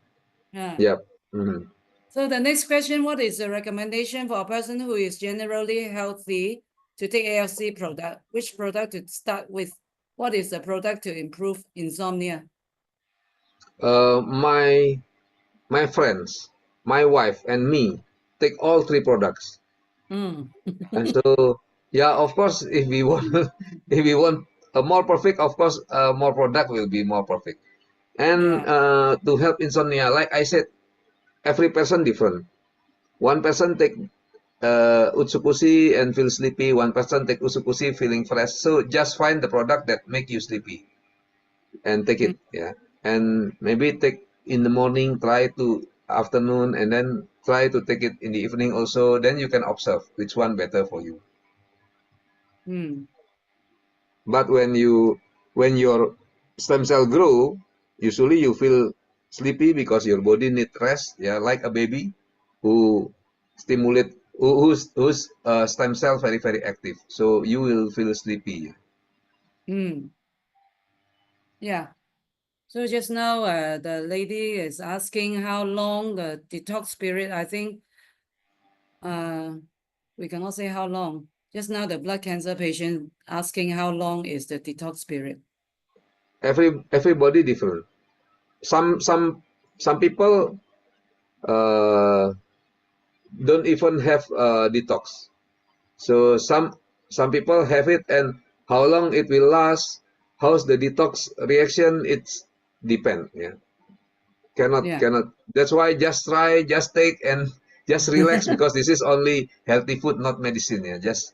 Yeah. Yep. Mhm. So the next question, what is the recommendation for a person who is generally healthy to take AFC product? Which product to start with? What is the product to improve insomnia? My friends, my wife, and me take all three products. Mm. And so, yeah, of course, if we want, if we want a more perfect, of course, more product will be more perfect. And Yeah. to help insomnia, like I said, every person different. One person take Utsukushi and feel sleepy. One person take Utsukushi feeling fresh. So just find the product that make you sleepy and take Mm. it. Yeah, and maybe take in the morning, try to afternoon, and then try to take it in the evening also. Then you can observe which one better for you. Mm. But when your stem cell grow, usually you feel sleepy because your body need rest. Yeah, like a baby who stimulate whose stem cell very very active. So you will feel sleepy. Mm. Yeah. So just now, the lady is asking how long the detox period. I think we cannot say how long. Just now, the blood cancer patient asking how long is the detox period. Everybody different. Some people uh, don't even have detox. So some people have it, and how long it will last, how's the detox reaction, it's depend. Yeah, Yeah. cannot. That's why just try, just take, and just relax because this is only healthy food, not medicine. Yeah, just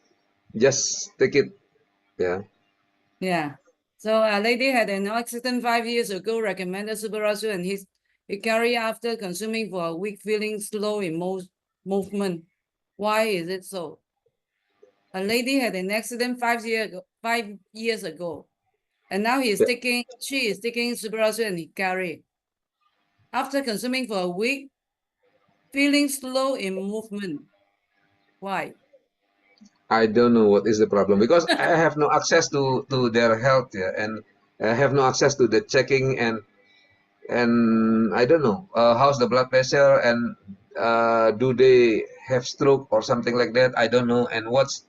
take it. Yeah. Yeah. So a lady had an accident 5 years ago, recommended Subarasu, and he carried after consuming for a week, feeling slow in movement. Why is it so? A lady had an accident 5 years ago, and now she is taking Subarasu and Hikari. After consuming for a week, feeling slow in movement. Why? I don't know what is the problem because I have no access to their health. Yeah, and I have no access to the checking, and I don't know how's the blood pressure, and do they have stroke or something like that. I don't know, and what's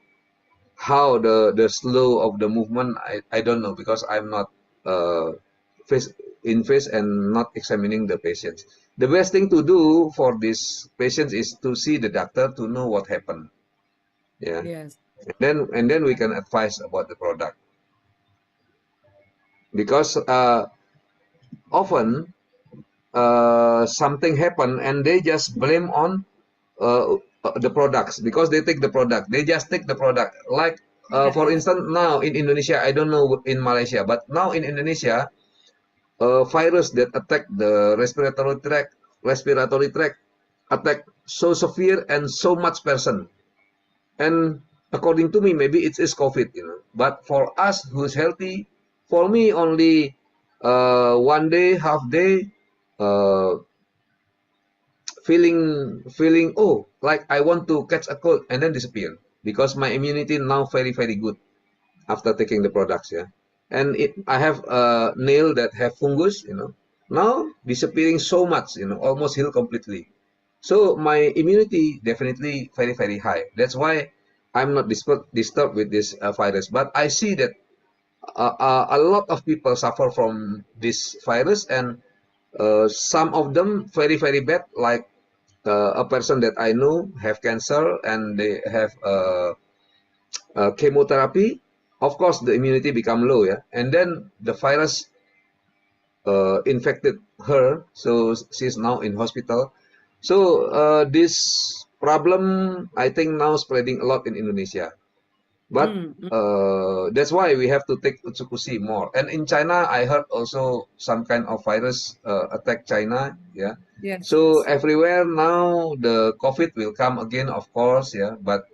how the slow of the movement. I don't know because I'm not uh, face in face and not examining the patients. The best thing to do for these patients is to see the doctor to know what happened. Yeah, Yes. and then we can advise about the product because often something happen and they just blame on the products because they take the product. They just take the product. Like for instance, now in Indonesia, I don't know in Malaysia, but now in Indonesia, a virus that attack the respiratory tract attack so severe and so much person. And according to me, maybe it is COVID, you know. But for us who's healthy, for me only one day, half day, uh, feeling, oh, like I want to catch a cold, and then disappear because my immunity now very good after taking the products. Yeah, and I have a nail that have fungus, now disappearing so much, almost heal completely. So my immunity definitely very high. That's why I'm not disturbed with this virus. But I see that a lot of people suffer from this virus, and some of them very bad. Like a person that I know have cancer and they have chemotherapy. Of course, the immunity become low, yeah, and then the virus infected her, so she's now in hospital. So this problem, I think, now spreading a lot in Indonesia. But that's why we have to take Utsukushi more. And in China, I heard also some kind of virus attack China. Yeah. Yes, So yes. everywhere now the COVID will come again, of course. Yeah. But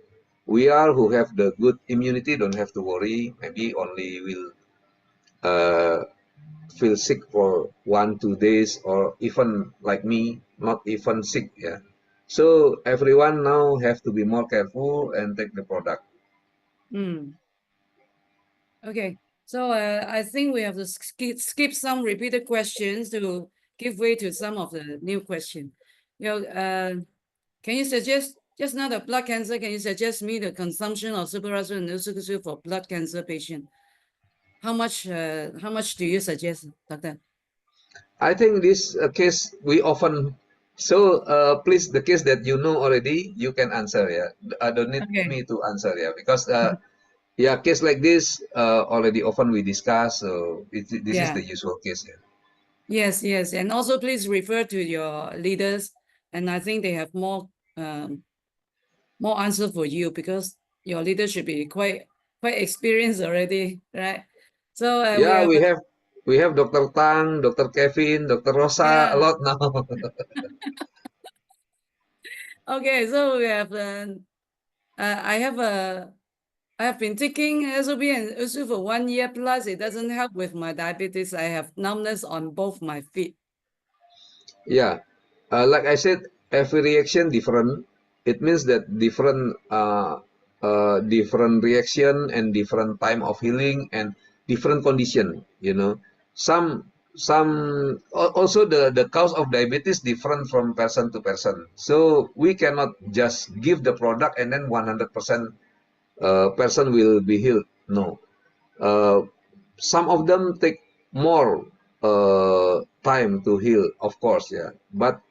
we are who have the good immunity don't have to worry. Maybe only will uh, feel sick for 1 2 days, or even like me, not even sick. Yeah. So everyone now have to be more careful and take the product. Mm. Okay. So I think we have to skip some repeated questions to give way to some of the new question. Can you suggest just now the blood cancer? Can you suggest me the consumption of superrazole and nusucusol for blood cancer patient? How much do you suggest, doctor? I think this case we often, so please, the case that you know already, you can answer. Yeah, I don't need Okay. me to answer. Yeah, because yeah, case like this already often we discuss. So this is Yeah. the usual case. Yeah. Yes, and also please refer to your leaders, and I think they have more answer for you because your leader should be quite experienced already, right? So we Yeah, have we have Dr. Tang, Dr. Kevin, Dr. Rosa, a yeah. lot now. Okay, so we have I have been taking SOP and USU for 1 year plus. It doesn't help with my diabetes. I have numbness on both my feet. Yeah, like I said, every reaction different. It means that different reaction and different time of healing and different condition. Also the cause of diabetes different from person to person. So we cannot just give the product and then 100% person will be healed. No, uh, some of them take more time to heal, of course, yeah. But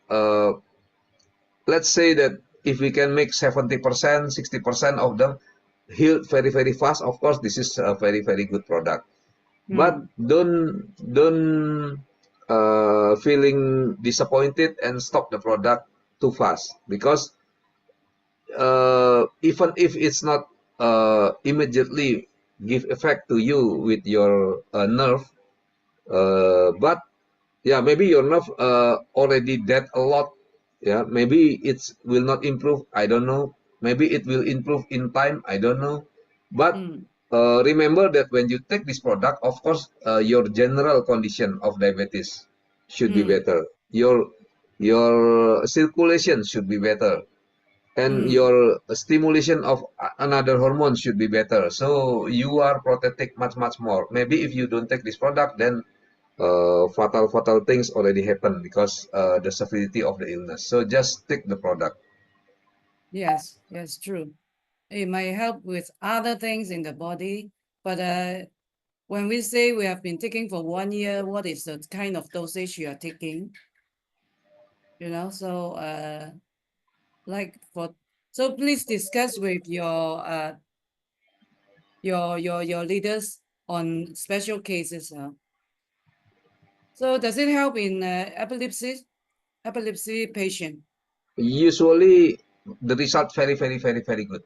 let's say that if we can make 70%, 60% of them healed very fast, of course, this is a very good product. But Mm, don't feeling disappointed and stop the product too fast, because even if it's not immediately give effect to you with your nerve, but yeah, maybe your nerve already dead a lot. Yeah, maybe it will not improve. I don't know. Maybe it will improve in time. I don't know. But mm, remember that when you take this product, of course, your general condition of diabetes should be mm, better. Your circulation should be better, and mm. your stimulation of another hormone should be better. So you are protected much more. Maybe if you don't take this product, then fatal things already happen because the severity of the illness. So just take the product. Yes, true. It might help with other things in the body, but when we say we have been taking for 1 year, what is the kind of dosage you are taking? So like for so please discuss with your leaders on special cases. So does it help in epilepsy patient? Usually the result very good.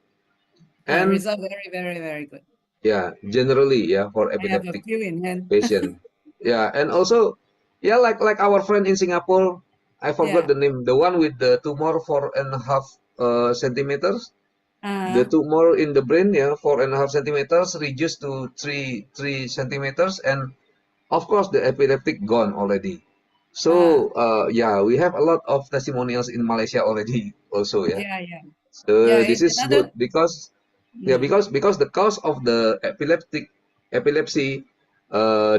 And Result very good. yeah, generally, yeah, for I have a epileptic few in hand. patient. Yeah, and also, yeah, like our friend in Singapore, I forgot Yeah. the name, the one with the tumor 4.5 centimeters. The Uh, tumor in the brain, yeah, 4.5 centimeters reduced to three centimeters, and of course, the epileptic gone already. So, yeah, we have a lot of testimonials in Malaysia already also, yeah. Yeah, yeah. So Yeah, this is good another, because, yeah, because the cause of the epilepsy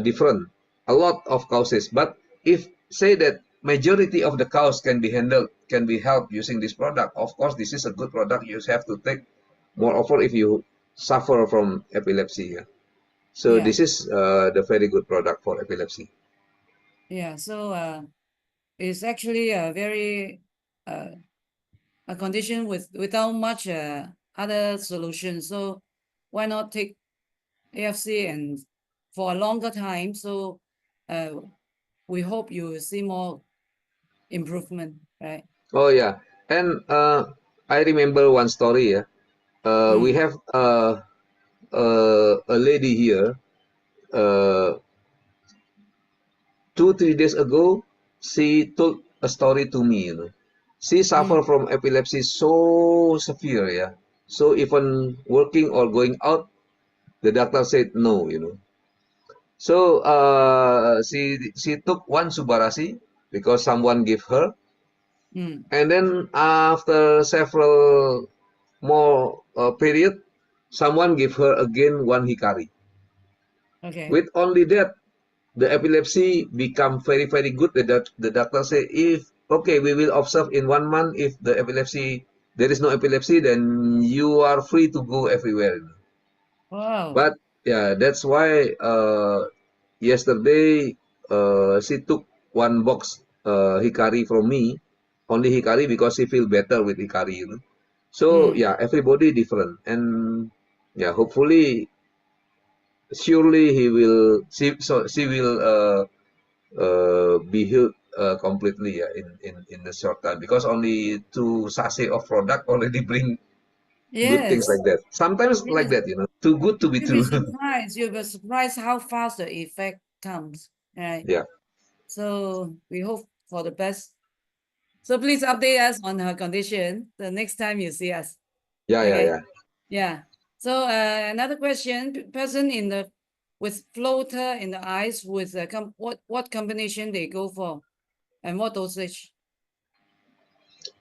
different, a lot of causes. But if say that majority of the cause can be handled, can be helped using this product, of course, this is a good product. You have to take more offer if you suffer from epilepsy. Yeah. So yeah, this is the very good product for epilepsy. yeah. So it's actually a very a condition without much other solution. So why not take AFC and for a longer time? So uh, we hope you will see more improvement, right? Oh yeah, and I remember one story. Yeah, we have a lady here. 2 3 days ago, she told a story to me. She suffer from epilepsy so severe. Yeah, so even working or going out, the doctor said no. So she took one Subarasi because someone gave her, and then after several more period, someone gave her again one Hikari. Okay. With only that, the epilepsy become very, very good. The doctor say, if, okay, we will observe in 1 month. If the epilepsy, there is no epilepsy, then you are free to go everywhere. Wow. But yeah, that's why yesterday she took one box Hikari from me, only Hikari because she feel better with Hikari. So yeah, everybody different, and yeah, hopefully, surely she will be healed completely, yeah, in the short time, because only 2 sachet of product already bring good things Yes. like that. Sometimes like Yes. that, too good to be You'll be true. surprised. You'll be surprised how fast the effect comes, right? Yeah, So we hope for the best. So please update us on her condition the next time you see us. yeah, yeah, Okay. yeah. Yeah. So another question: person in the with floater in the eyes with what combination they go for and what dosage?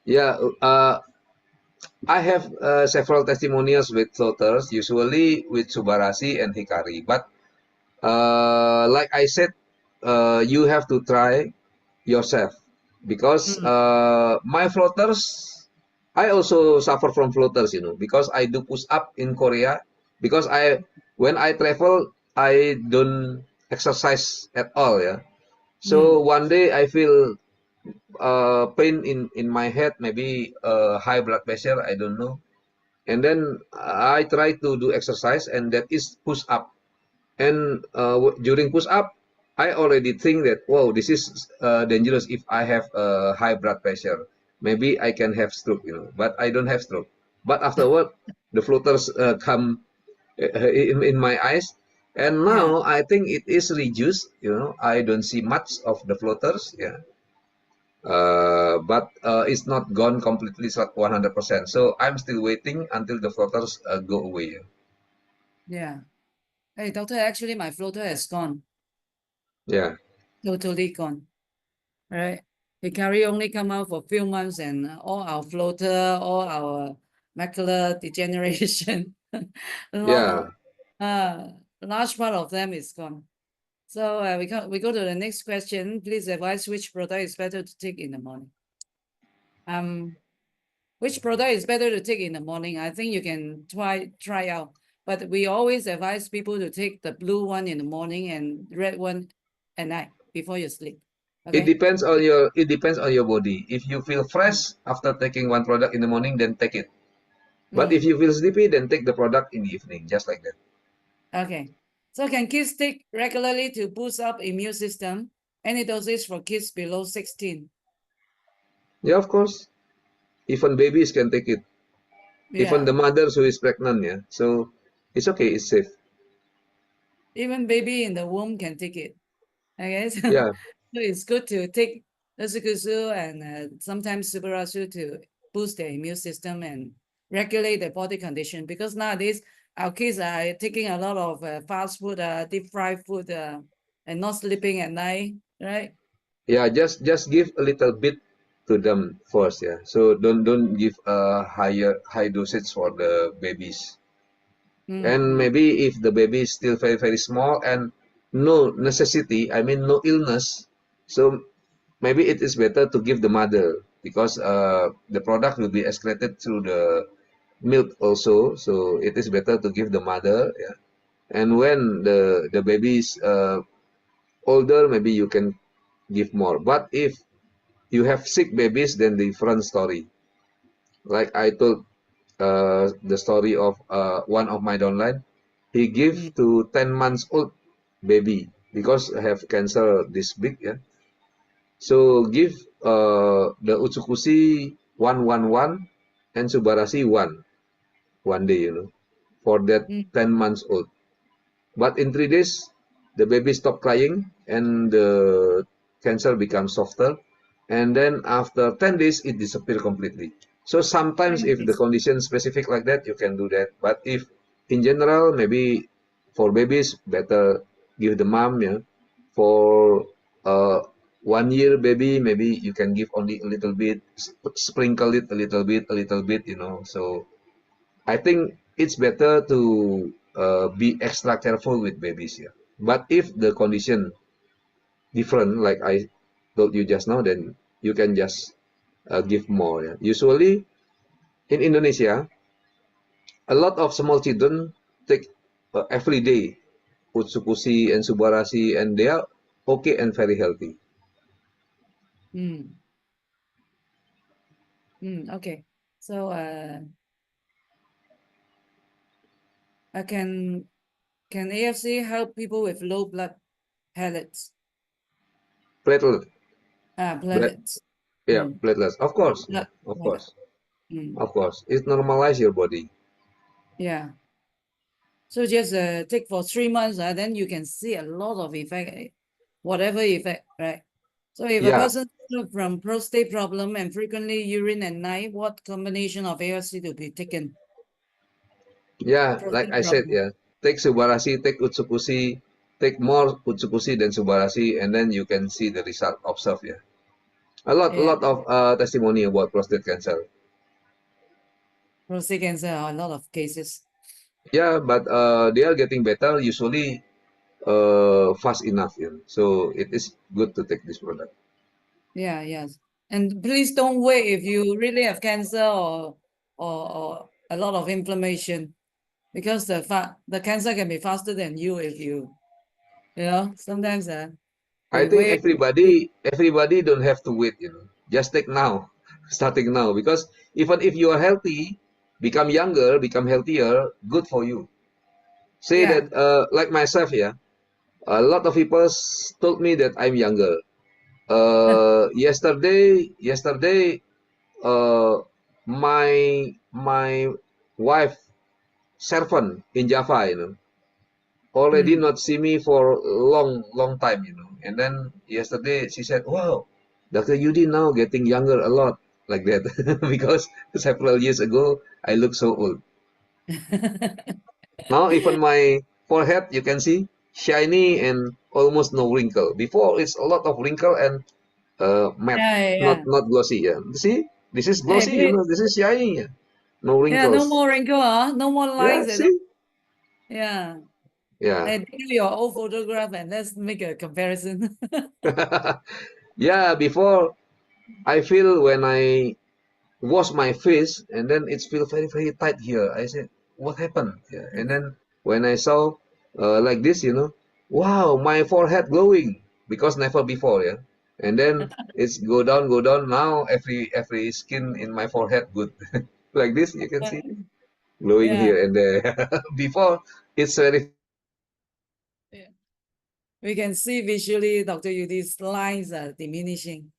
Yeah, I have several testimonials with floaters, usually with Subarasi and Hikari. But like I said, you have to try yourself, because my floaters, I also suffer from floaters, because I do push up in Korea. Because when I travel, I don't exercise at all. Yeah. So one day I feel pain in my head, maybe high blood pressure, I don't know. And then I try to do exercise, and that is push up. And during push up, I already think that, wow, this is dangerous. If I have high blood pressure, maybe I can have stroke. But I don't have stroke. But afterward, the floaters come in my eyes, and Yeah. now I think it is reduced. I don't see much of the floaters. Yeah. But it's not gone completely, it's not 100%. So I'm still waiting until the floaters go away. Yeah. Hey, doctor, actually my floater has gone. Yeah. Totally gone. Right? The carry only come out for a few months and all our floater, all our macular degeneration, Yeah. lo- large part of them is gone. So we go to the next question. Please advise which product is better to take in the morning. Which product is better to take in the morning? I think you can try out. But we always advise people to take the blue one in the morning and red one at night before you sleep. It Okay? depends on your body. If you feel fresh after taking one product in the morning, then take it. But if Mm. you feel sleepy, then take the product in the evening, just like that. Okay. So can kids take regularly to boost up immune system? Any dosage for kids below 16? Yeah, of course. Even babies can take it. Even Yeah. the mothers who is pregnant, yeah. So it's okay, it's safe. Even baby in the womb can take it. Okay. Yeah, So it's good to take Nasukusu and sometimes Subarasu to boost their immune system and regulate their body condition. Because nowadays our kids are taking a lot of fast food, deep fried food, and not sleeping at night, right? Yeah, just give a little bit to them first, yeah. So don't give a high dosage for the babies. And Mm-hmm. maybe if the baby is still very small and no necessity, I mean no illness, so maybe it is better to give the mother because the product will be excreted through the milk also. So it is better to give the mother, yeah. And when the baby is older, maybe you can give more. But if you have sick babies, then different story. Like I told the story of one of my downline, he give to 10 months old baby because have cancer this big, yeah. So give the Utsukushi 111 and Subarasi one day, for that Mm-hmm. 10 months old. But in 3 days, the baby stopped crying and the cancer becomes softer. And then after 10 days, it disappeared completely. So sometimes if the condition is specific like that, you can do that. But if in general, maybe for babies, better give the mom, yeah. For 1 year baby, maybe you can give only a little bit, sprinkle it a little bit, So I think it's better to be extra careful with babies here. But if the condition different, like I told you just now, then you can just give more. Yeah. Usually in Indonesia, a lot of small children take every day Utsukushi and Subarasi, and they are okay and very healthy. Okay. So I can AFC help people with low blood platelets? Platelet, blood, Platelets. yeah, Mm. platelets. Of course, yeah, Blood. of Platelet. course, Mm. of course. It normalize your body. Yeah. So just take for 3 months, then you can see a lot of effect, whatever effect, right? So if a Yeah, person suffer from prostate problem and frequently urine at night, what combination of ARC to be taken? yeah, like Prostate I said, problem. yeah. Take Subarashi, take Utsukushi, take more Utsukushi than Subarashi, and then you can see the result. Observe, yeah. A Yeah, lot of testimony about prostate cancer. prostate cancer are a lot of cases. Yeah, but they are getting better usually fast enough, So it is good to take this product. Yeah, yes. And please don't wait if you really have cancer or a lot of inflammation, because the cancer can be faster than you if sometimes I we think wait. everybody don't have to wait, Just take now, starting now, because even if you are healthy, become younger, become healthier, good for you. Say Yeah. that like myself, yeah. A lot of people told me that I'm younger. Yesterday, uh, my wife servant in Java, already Mm. not see me for long time, And then yesterday she said, "Wow, Dr. Yudi now getting younger a lot," like that, because several years ago I look so old. Now even my forehead you can see shiny and almost no wrinkle. Before it's a lot of wrinkle and matte, Yeah, yeah, not yeah. not glossy. Yeah, see, this is I glossy. agree. This is shiny. Yeah. No Yeah, no wrinkles. more wrinkle, no more Yeah, lines at all. see. Yeah. Yeah, I take your old photograph and let's make a comparison. yeah. Before I feel when I wash my face and then it's feel very tight here. I said, what happened? Yeah. And then when I saw like this, wow, my forehead glowing because never before. Yeah. And then it's go down. Now every skin in my forehead good. Like this, you can see glowing Yeah. here and there. Before it's very. Yeah. We can see visually, Dr. Yudi's lines are diminishing.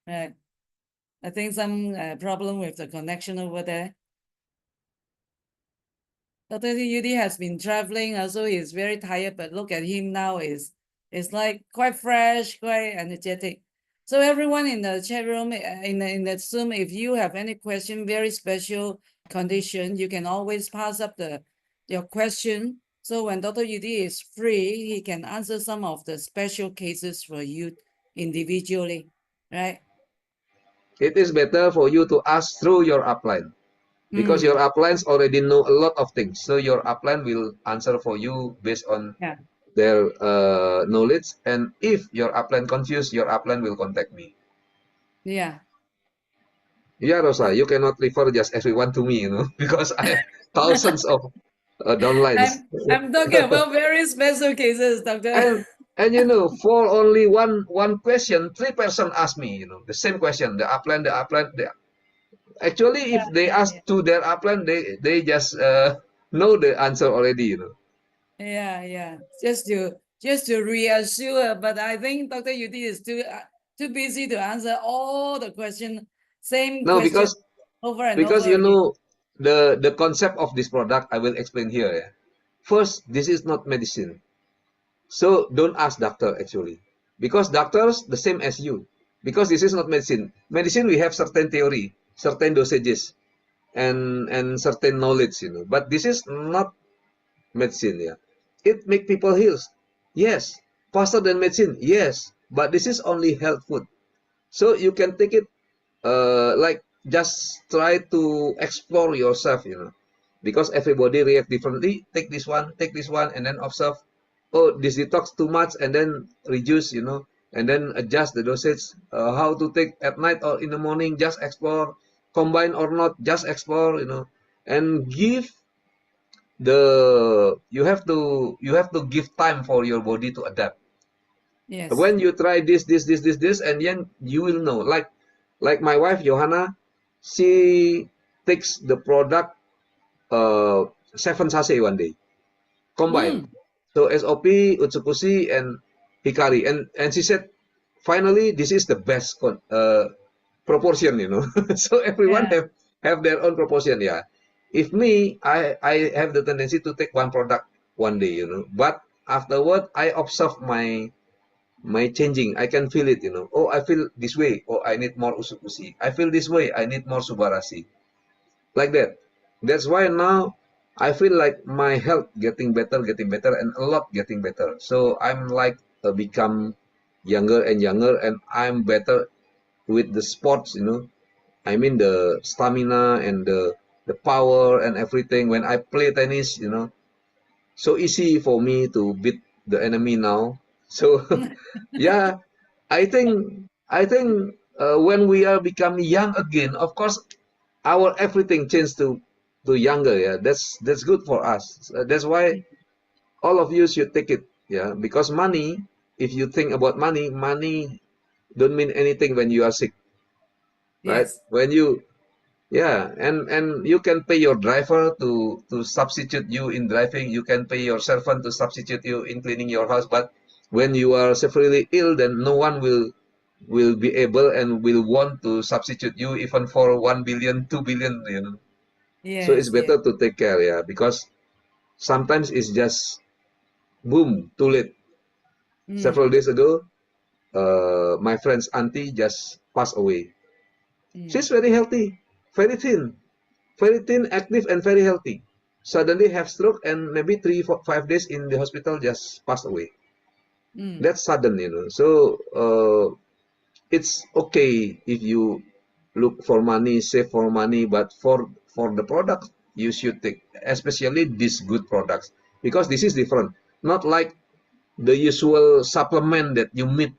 Right. I think some problem with the connection over there. Dr. Yudi has been traveling, also he's very tired, but look at him now, is like quite fresh, quite energetic. So everyone in the chat room, in the Zoom, if you have any question, very special condition, you can always pass up your question So when Dr. Yudi is free, he can answer some of the special cases for you individually, right? It is better for you to ask through your upline because your uplines already know a lot of things. So your upline will answer for you based on Yeah. their knowledge. And if your upline confused, your upline will contact me. Yeah. Yeah, Rosa, you cannot refer just everyone to me, because I have thousands of downlines. I'm talking about very special cases, Doctor. And for only one question, three person ask me, the same question. The upline. Actually, if they ask to their upline, they just know the answer already, Yeah. Just to reassure, but I think Dr. Yudi is too busy to answer all the same No, question over and because over again. the concept of this product, I will explain here. Yeah. First, this is not medicine. So don't ask doctor actually. Because doctors the same as you. Because this is not medicine. Medicine we have certain theory, certain dosages, and certain knowledge, But this is not medicine, yeah. It make people heal. Yes. Faster than medicine, yes. But this is only health food. So you can take it like just try to explore yourself, because everybody react differently. Take this one, and then observe. Oh, this detox too much, and then reduce, and then adjust the dosage. How to take at night or in the morning, just explore. Combine or not, just explore, and you have to give time for your body to adapt. Yes. When you try this, and then you will know. Like my wife Johanna, she takes the product 7 sachet one day combined. So SOP, Utsukushi, and Hikari, and she said, finally, this is the best proportion, So everyone Yeah. have their own proportion, yeah. If me, I have the tendency to take one product one day, But afterward, I observe my changing. I can feel it, Oh, I feel this way. Oh, I need more Usukushi. I feel this way. I need more Subarashi. Like that. That's why now I feel like my health getting better, and a lot getting better. So I'm like become younger and younger, and I'm better with the sports, I mean the stamina and the power and everything. When I play tennis, so easy for me to beat the enemy now. So yeah, I think when we are becoming young again, of course, our everything changed to younger. Yeah, that's good for us. That's why all of you should take it. Yeah, because money, if you think about money don't mean anything when you are sick, right? Yes. When you Yeah, and you can pay your driver to substitute you in driving. You can pay your servant to substitute you in cleaning your house. But when you are severely ill, then no one will be able and will want to substitute you even for 1 billion, 2 billion. So it's Yes. better to take care, yeah, because sometimes it's just boom, too late. Several days ago, my friend's auntie just passed away. She's very healthy, very thin, active, and very healthy. Suddenly have stroke and maybe 3, 4, 5 days in the hospital just passed away. That's sudden, So it's okay if you look for money, save for money, but for the product you should take, especially these good products, because this is different. Not like the usual supplement that you meet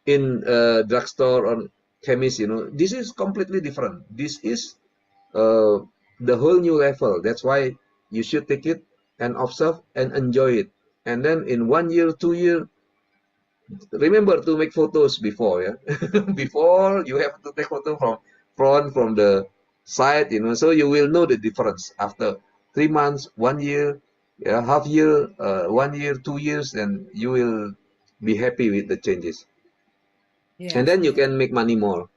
in a drugstore or chemist. This is completely different. This is uh, the whole new level. That's why you should take it and observe and enjoy it. And then in 1 year, 2 year, remember to make photos before, yeah. Before you have to take photo from front, from the side, so you will know the difference after 3 months, 1 year, yeah, half year, 1 year, 2 years, and you will be happy with the changes. And Yes. then you can make money more.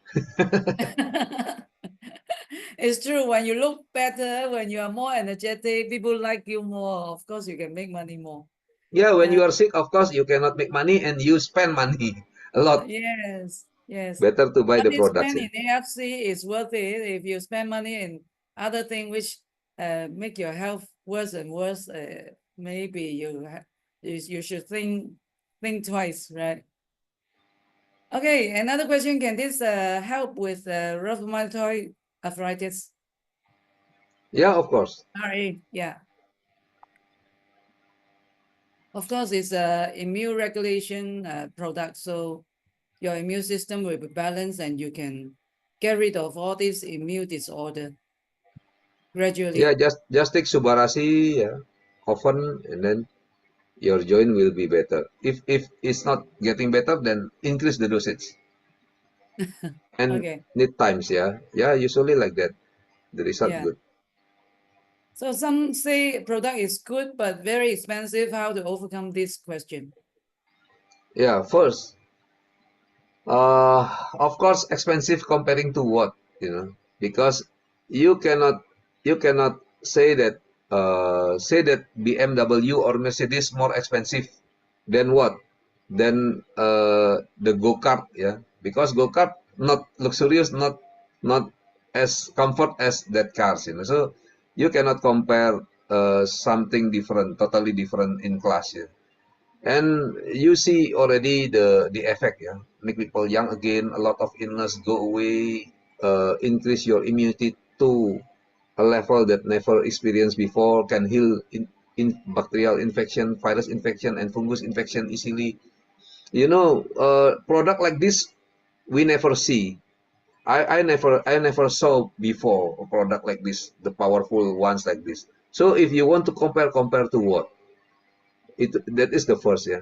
It's true. When you look better, when you are more energetic, people like you more. Of course, you can make money more. Yeah, when you are sick, of course, you cannot make money and you spend money a lot. Yes. Better to buy the Money products. spent Yeah. in AFC is worth it. If you spend money in other things which make your health worse and worse, maybe you should think twice, right? Okay, another question. Can this help with rheumatoid arthritis? Yeah, of course. RA, yeah. Of course, it's a immune regulation product, so your immune system will be balanced and you can get rid of all this immune disorder gradually. Yeah, just take Subarasi, yeah, often, and then your joint will be better. If it's not getting better, then increase the dosage and Okay, need times. Yeah, yeah, usually like that. The result yeah. good. So some say product is good but very expensive. How to overcome this question? Yeah, first, of course, expensive comparing to what, because you cannot you cannot say that BMW or Mercedes more expensive than what? Than the go-kart, yeah, because go-kart not luxurious, not as comfort as that cars. So you cannot compare something different, totally different in class, yeah. And you see already the effect, yeah. Make people young again, a lot of illness go away, increase your immunity to a level that never experienced before, can heal in bacterial infection, virus infection, and fungus infection easily. Product like this we never see. I never saw before a product like this, the powerful ones like this. So if you want to compare to what? That is the first, yeah.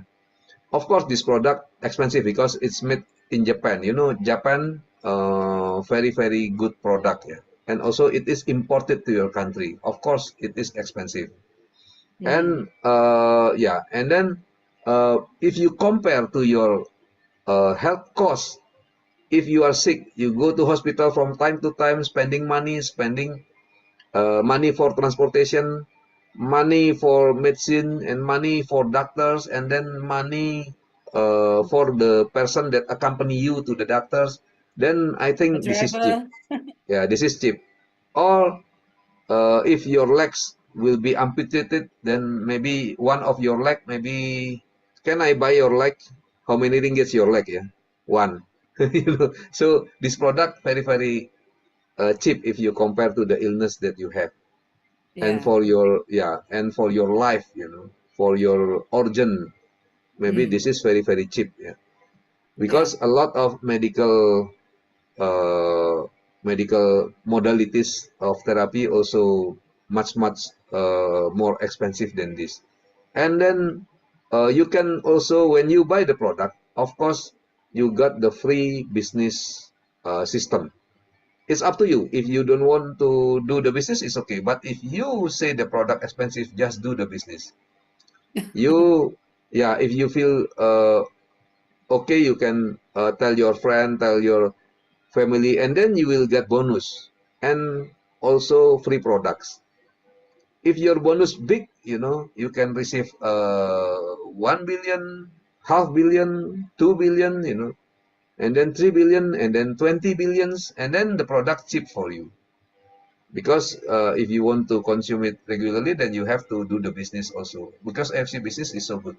Of course, this product expensive because it's made in Japan. Japan, very very good product, yeah. And also it is imported to your country. Of course, it is expensive. And yeah, and then if you compare to your health costs, if you are sick, you go to hospital from time to time, spending money for transportation, money for medicine, and money for doctors, and then money for the person that accompany you to the doctors. Then I A think this is cheap. driver. Yeah, this is cheap. Or if your legs will be amputated, then maybe one of your leg, maybe can I buy your leg? How many ringgits your leg? Yeah, one. So this product very very cheap if you compare to the illness that you have, and Yeah. for your and for your life, for your organ, maybe this is very very cheap. Yeah, Yeah. because a lot of uh, medical modalities of therapy also much much more expensive than this. And then you can also, when you buy the product, of course you got the free business system. It's up to you. If you don't want to do the business, it's okay. But if you say the product expensive, just do the business. You, yeah, if you feel okay, you can tell your friend, tell your family, and then you will get bonus and also free products. If your bonus big, you can receive 1 billion, half billion, 2 billion, and then 3 billion, and then 20 billions, and then the product cheap for you. Because if you want to consume it regularly, then you have to do the business also. Because FC business is so good.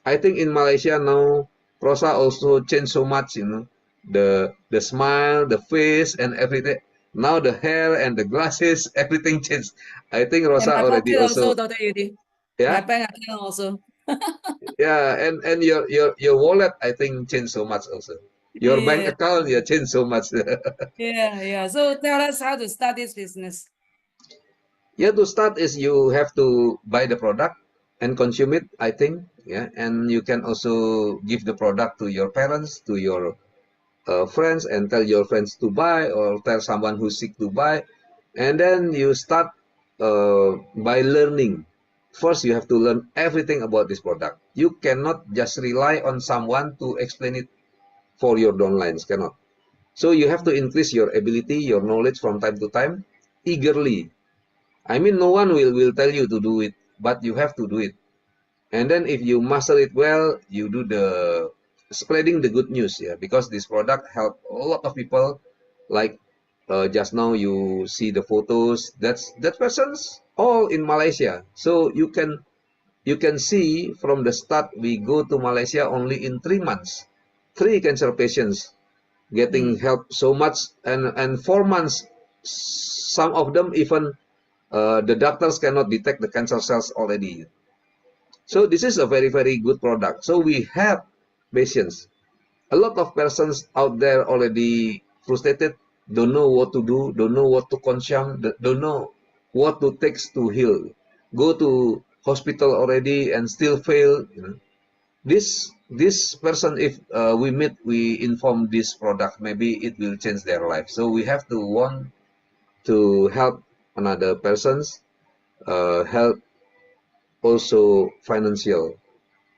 I think in Malaysia now, Rosa also changed so much, the smile, the face, and everything. Now the hair and the glasses, everything changed. I think And Rosa my already pocket also, also, Dr. Yudi. My yeah, bank account also. yeah, and your wallet, I think changed so much also. Your bank Yeah. account, yeah, changed so much. Yeah. Yeah. So tell us how to start this business. Yeah, to start is you have to buy the product and consume it, I think. Yeah, and you can also give the product to your parents, to your friends, and tell your friends to buy, or tell someone who's sick to buy. And then you start by learning. First, you have to learn everything about this product. You cannot just rely on someone to explain it for your downlines, cannot. So you have to increase your ability, your knowledge from time to time, eagerly. I mean, no one will tell you to do it, but you have to do it. And then if you master it well, you do the spreading the good news, yeah, because this product help a lot of people. Like just now you see the photos. That person's all in Malaysia, so you can you can see from the start, we go to Malaysia only in 3 months. 3 cancer patients getting help so much, and 4 months, some of them even the doctors cannot detect the cancer cells already. So this is a very, very good product. So we have patients. A lot of persons out there already frustrated, don't know what to do, don't know what to consume, don't know what to take to heal. Go to hospital already and still fail. This person, if we meet, we inform this product, maybe it will change their life. So we have to want to help another persons, help also financial.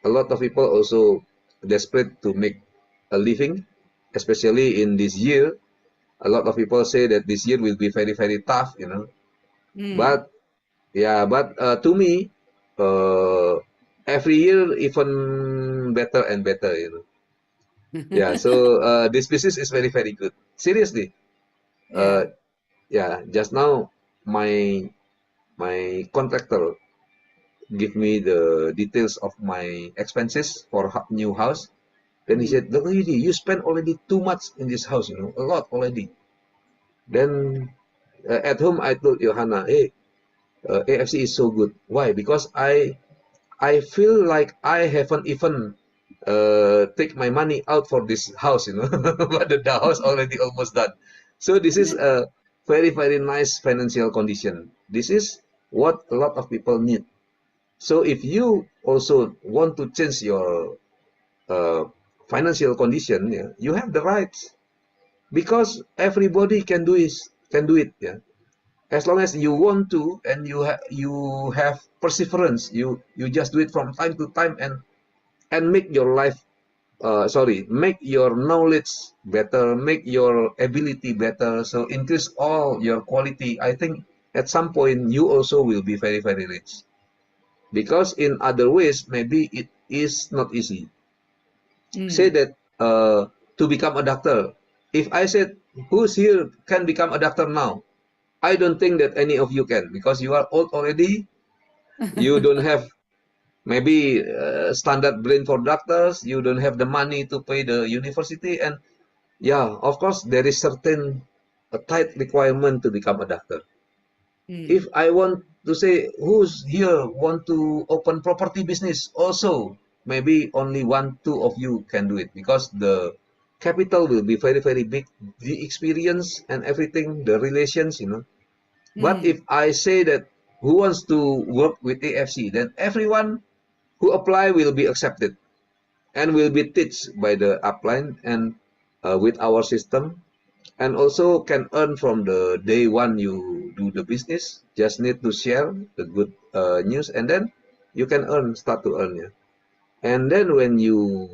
A lot of people also desperate to make a living, especially in this year. A lot of people say that this year will be very, very tough. But yeah, but to me, every year even better and better. Yeah, so this business is very, very good. Seriously. Yeah. Yeah, just now my contractor give me the details of my expenses for new house. Then he said, "Look, Yudi, you spent already too much in this house, a lot already." Then at home I told Johanna, "Hey, AFC is so good. Why? Because I feel like I haven't even take my money out for this house, but the house already almost done. So this is a very, very nice financial condition. This is what a lot of people need. So if you also want to change your uh, financial condition, yeah, you have the rights, because everybody can do it. Yeah, as long as you want to, and you have perseverance, you just do it from time to time, and make your life, make your knowledge better, make your ability better, so increase all your quality. I think at some point you also will be very, very rich, because in other ways maybe it is not easy. Say that to become a doctor, if I said, who's here can become a doctor now, I don't think that any of you can, because you are old already. You don't have maybe standard brain for doctors. You don't have the money to pay the university, and yeah, of course there is certain a tight requirement to become a doctor. If I want to say, who's here want to open property business also, maybe only 1, 2 of you can do it, because the capital will be very, very big, the experience and everything, the relations. But if I say that who wants to work with AFC, then everyone who apply will be accepted and will be taught by the upline and with our system, and also can earn from the day one you do the business. Just need to share the good news, and then you can start to earn. Yeah. And then when you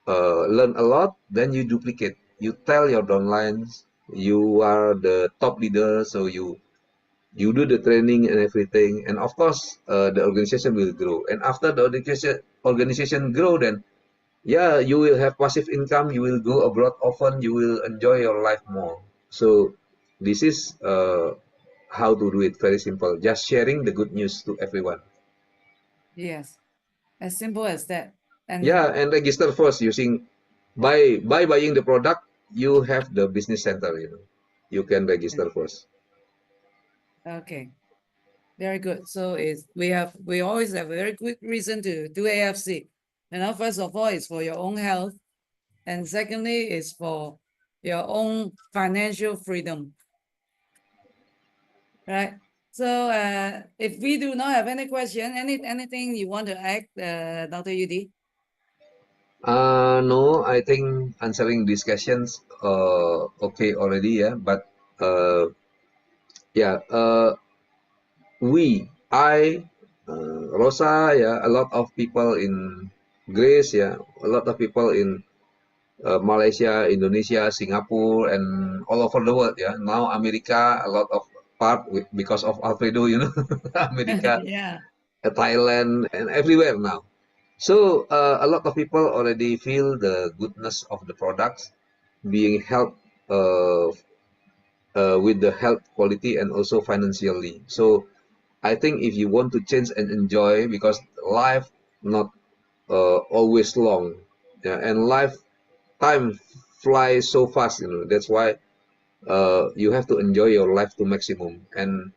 learn a lot, then you duplicate. You tell your downlines you are the top leader, so you do the training and everything, and of course the organization will grow. And after the organization grow, then yeah, you will have passive income, you will go abroad often, you will enjoy your life more. So this is how to do it. Very simple, just sharing the good news to everyone. Yes. As simple as that. And Yeah, and register first using by buying the product. You have the business center, you can register first. okay, very good. So we always have a very good reason to do AFC. First of all, it's for your own health, and secondly, is for your own financial freedom, right? So if we do not have any question, anything you want to add, Dr. Yudi? No, I think answering these questions okay already, yeah. But yeah, Rosa, yeah, a lot of people in Greece, yeah, a lot of people in Malaysia, Indonesia, Singapore, and all over the world, yeah. Now America, a lot of part because of Alfredo, America, Yeah. Thailand, and everywhere now. So a lot of people already feel the goodness of the products being helped with the health quality and also financially. So I think if you want to change and enjoy, because life not always long, yeah, and life time flies so fast, That's why you have to enjoy your life to maximum and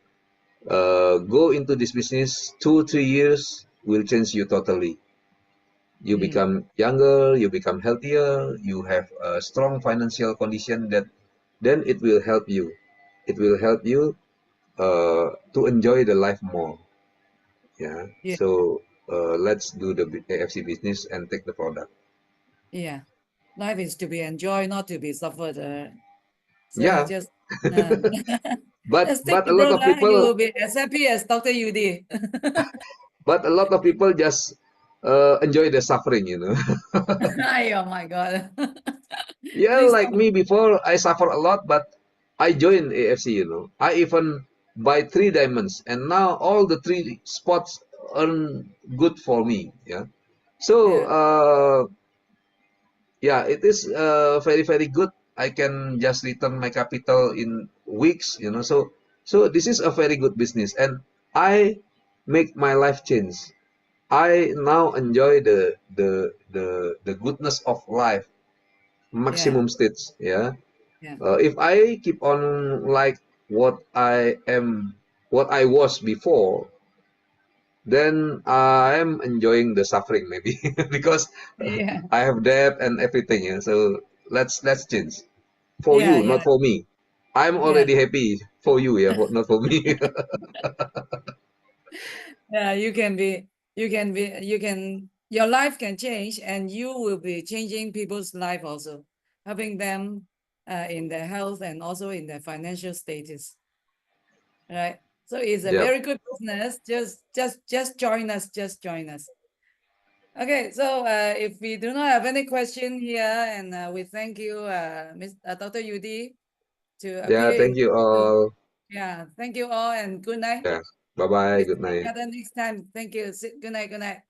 go into this business. 2 3 years will change you totally. You become younger, you become healthier, you have a strong financial condition that then it will help you. It will help you to enjoy the life more. Yeah. Yeah, So let's do the AFC business and take the product. yeah. Life is to be enjoyed, not to be suffered. So Yeah. just But just take a the lot of product, you people will be as happy as Dr. Yudi. just enjoy the suffering. Ay, oh my God. Yeah, Please like don't. me before, I suffer a lot, but I joined AFC. I even buy 3 diamonds, and now all the 3 spots earn good for me. Yeah. So, Yeah, yeah, it is very, very good. I can just return my capital in weeks. So this is a very good business, and I make my life change. I now enjoy the goodness of life, yeah, maximum stage. Yeah. yeah, If I keep on like what I am, what I was before, then I am enjoying the suffering maybe because yeah, I have debt and everything. Yeah. So let's change for yeah, you, yeah, not for me. I'm yeah, already happy for you, yeah, not for me. yeah. Your life can change, and you will be changing people's life also, helping them in their health and also in their financial status. Right. So it's a Yep. very good business. Just join us. Just join us. Okay, so if we do not have any question here, and we thank you, Dr. Yudi, to Yeah. appear in. Thank you all. Yeah, thank you all, and good night. Yeah. Bye bye. We see Good each night. other next time. Thank you. Good night. Good night.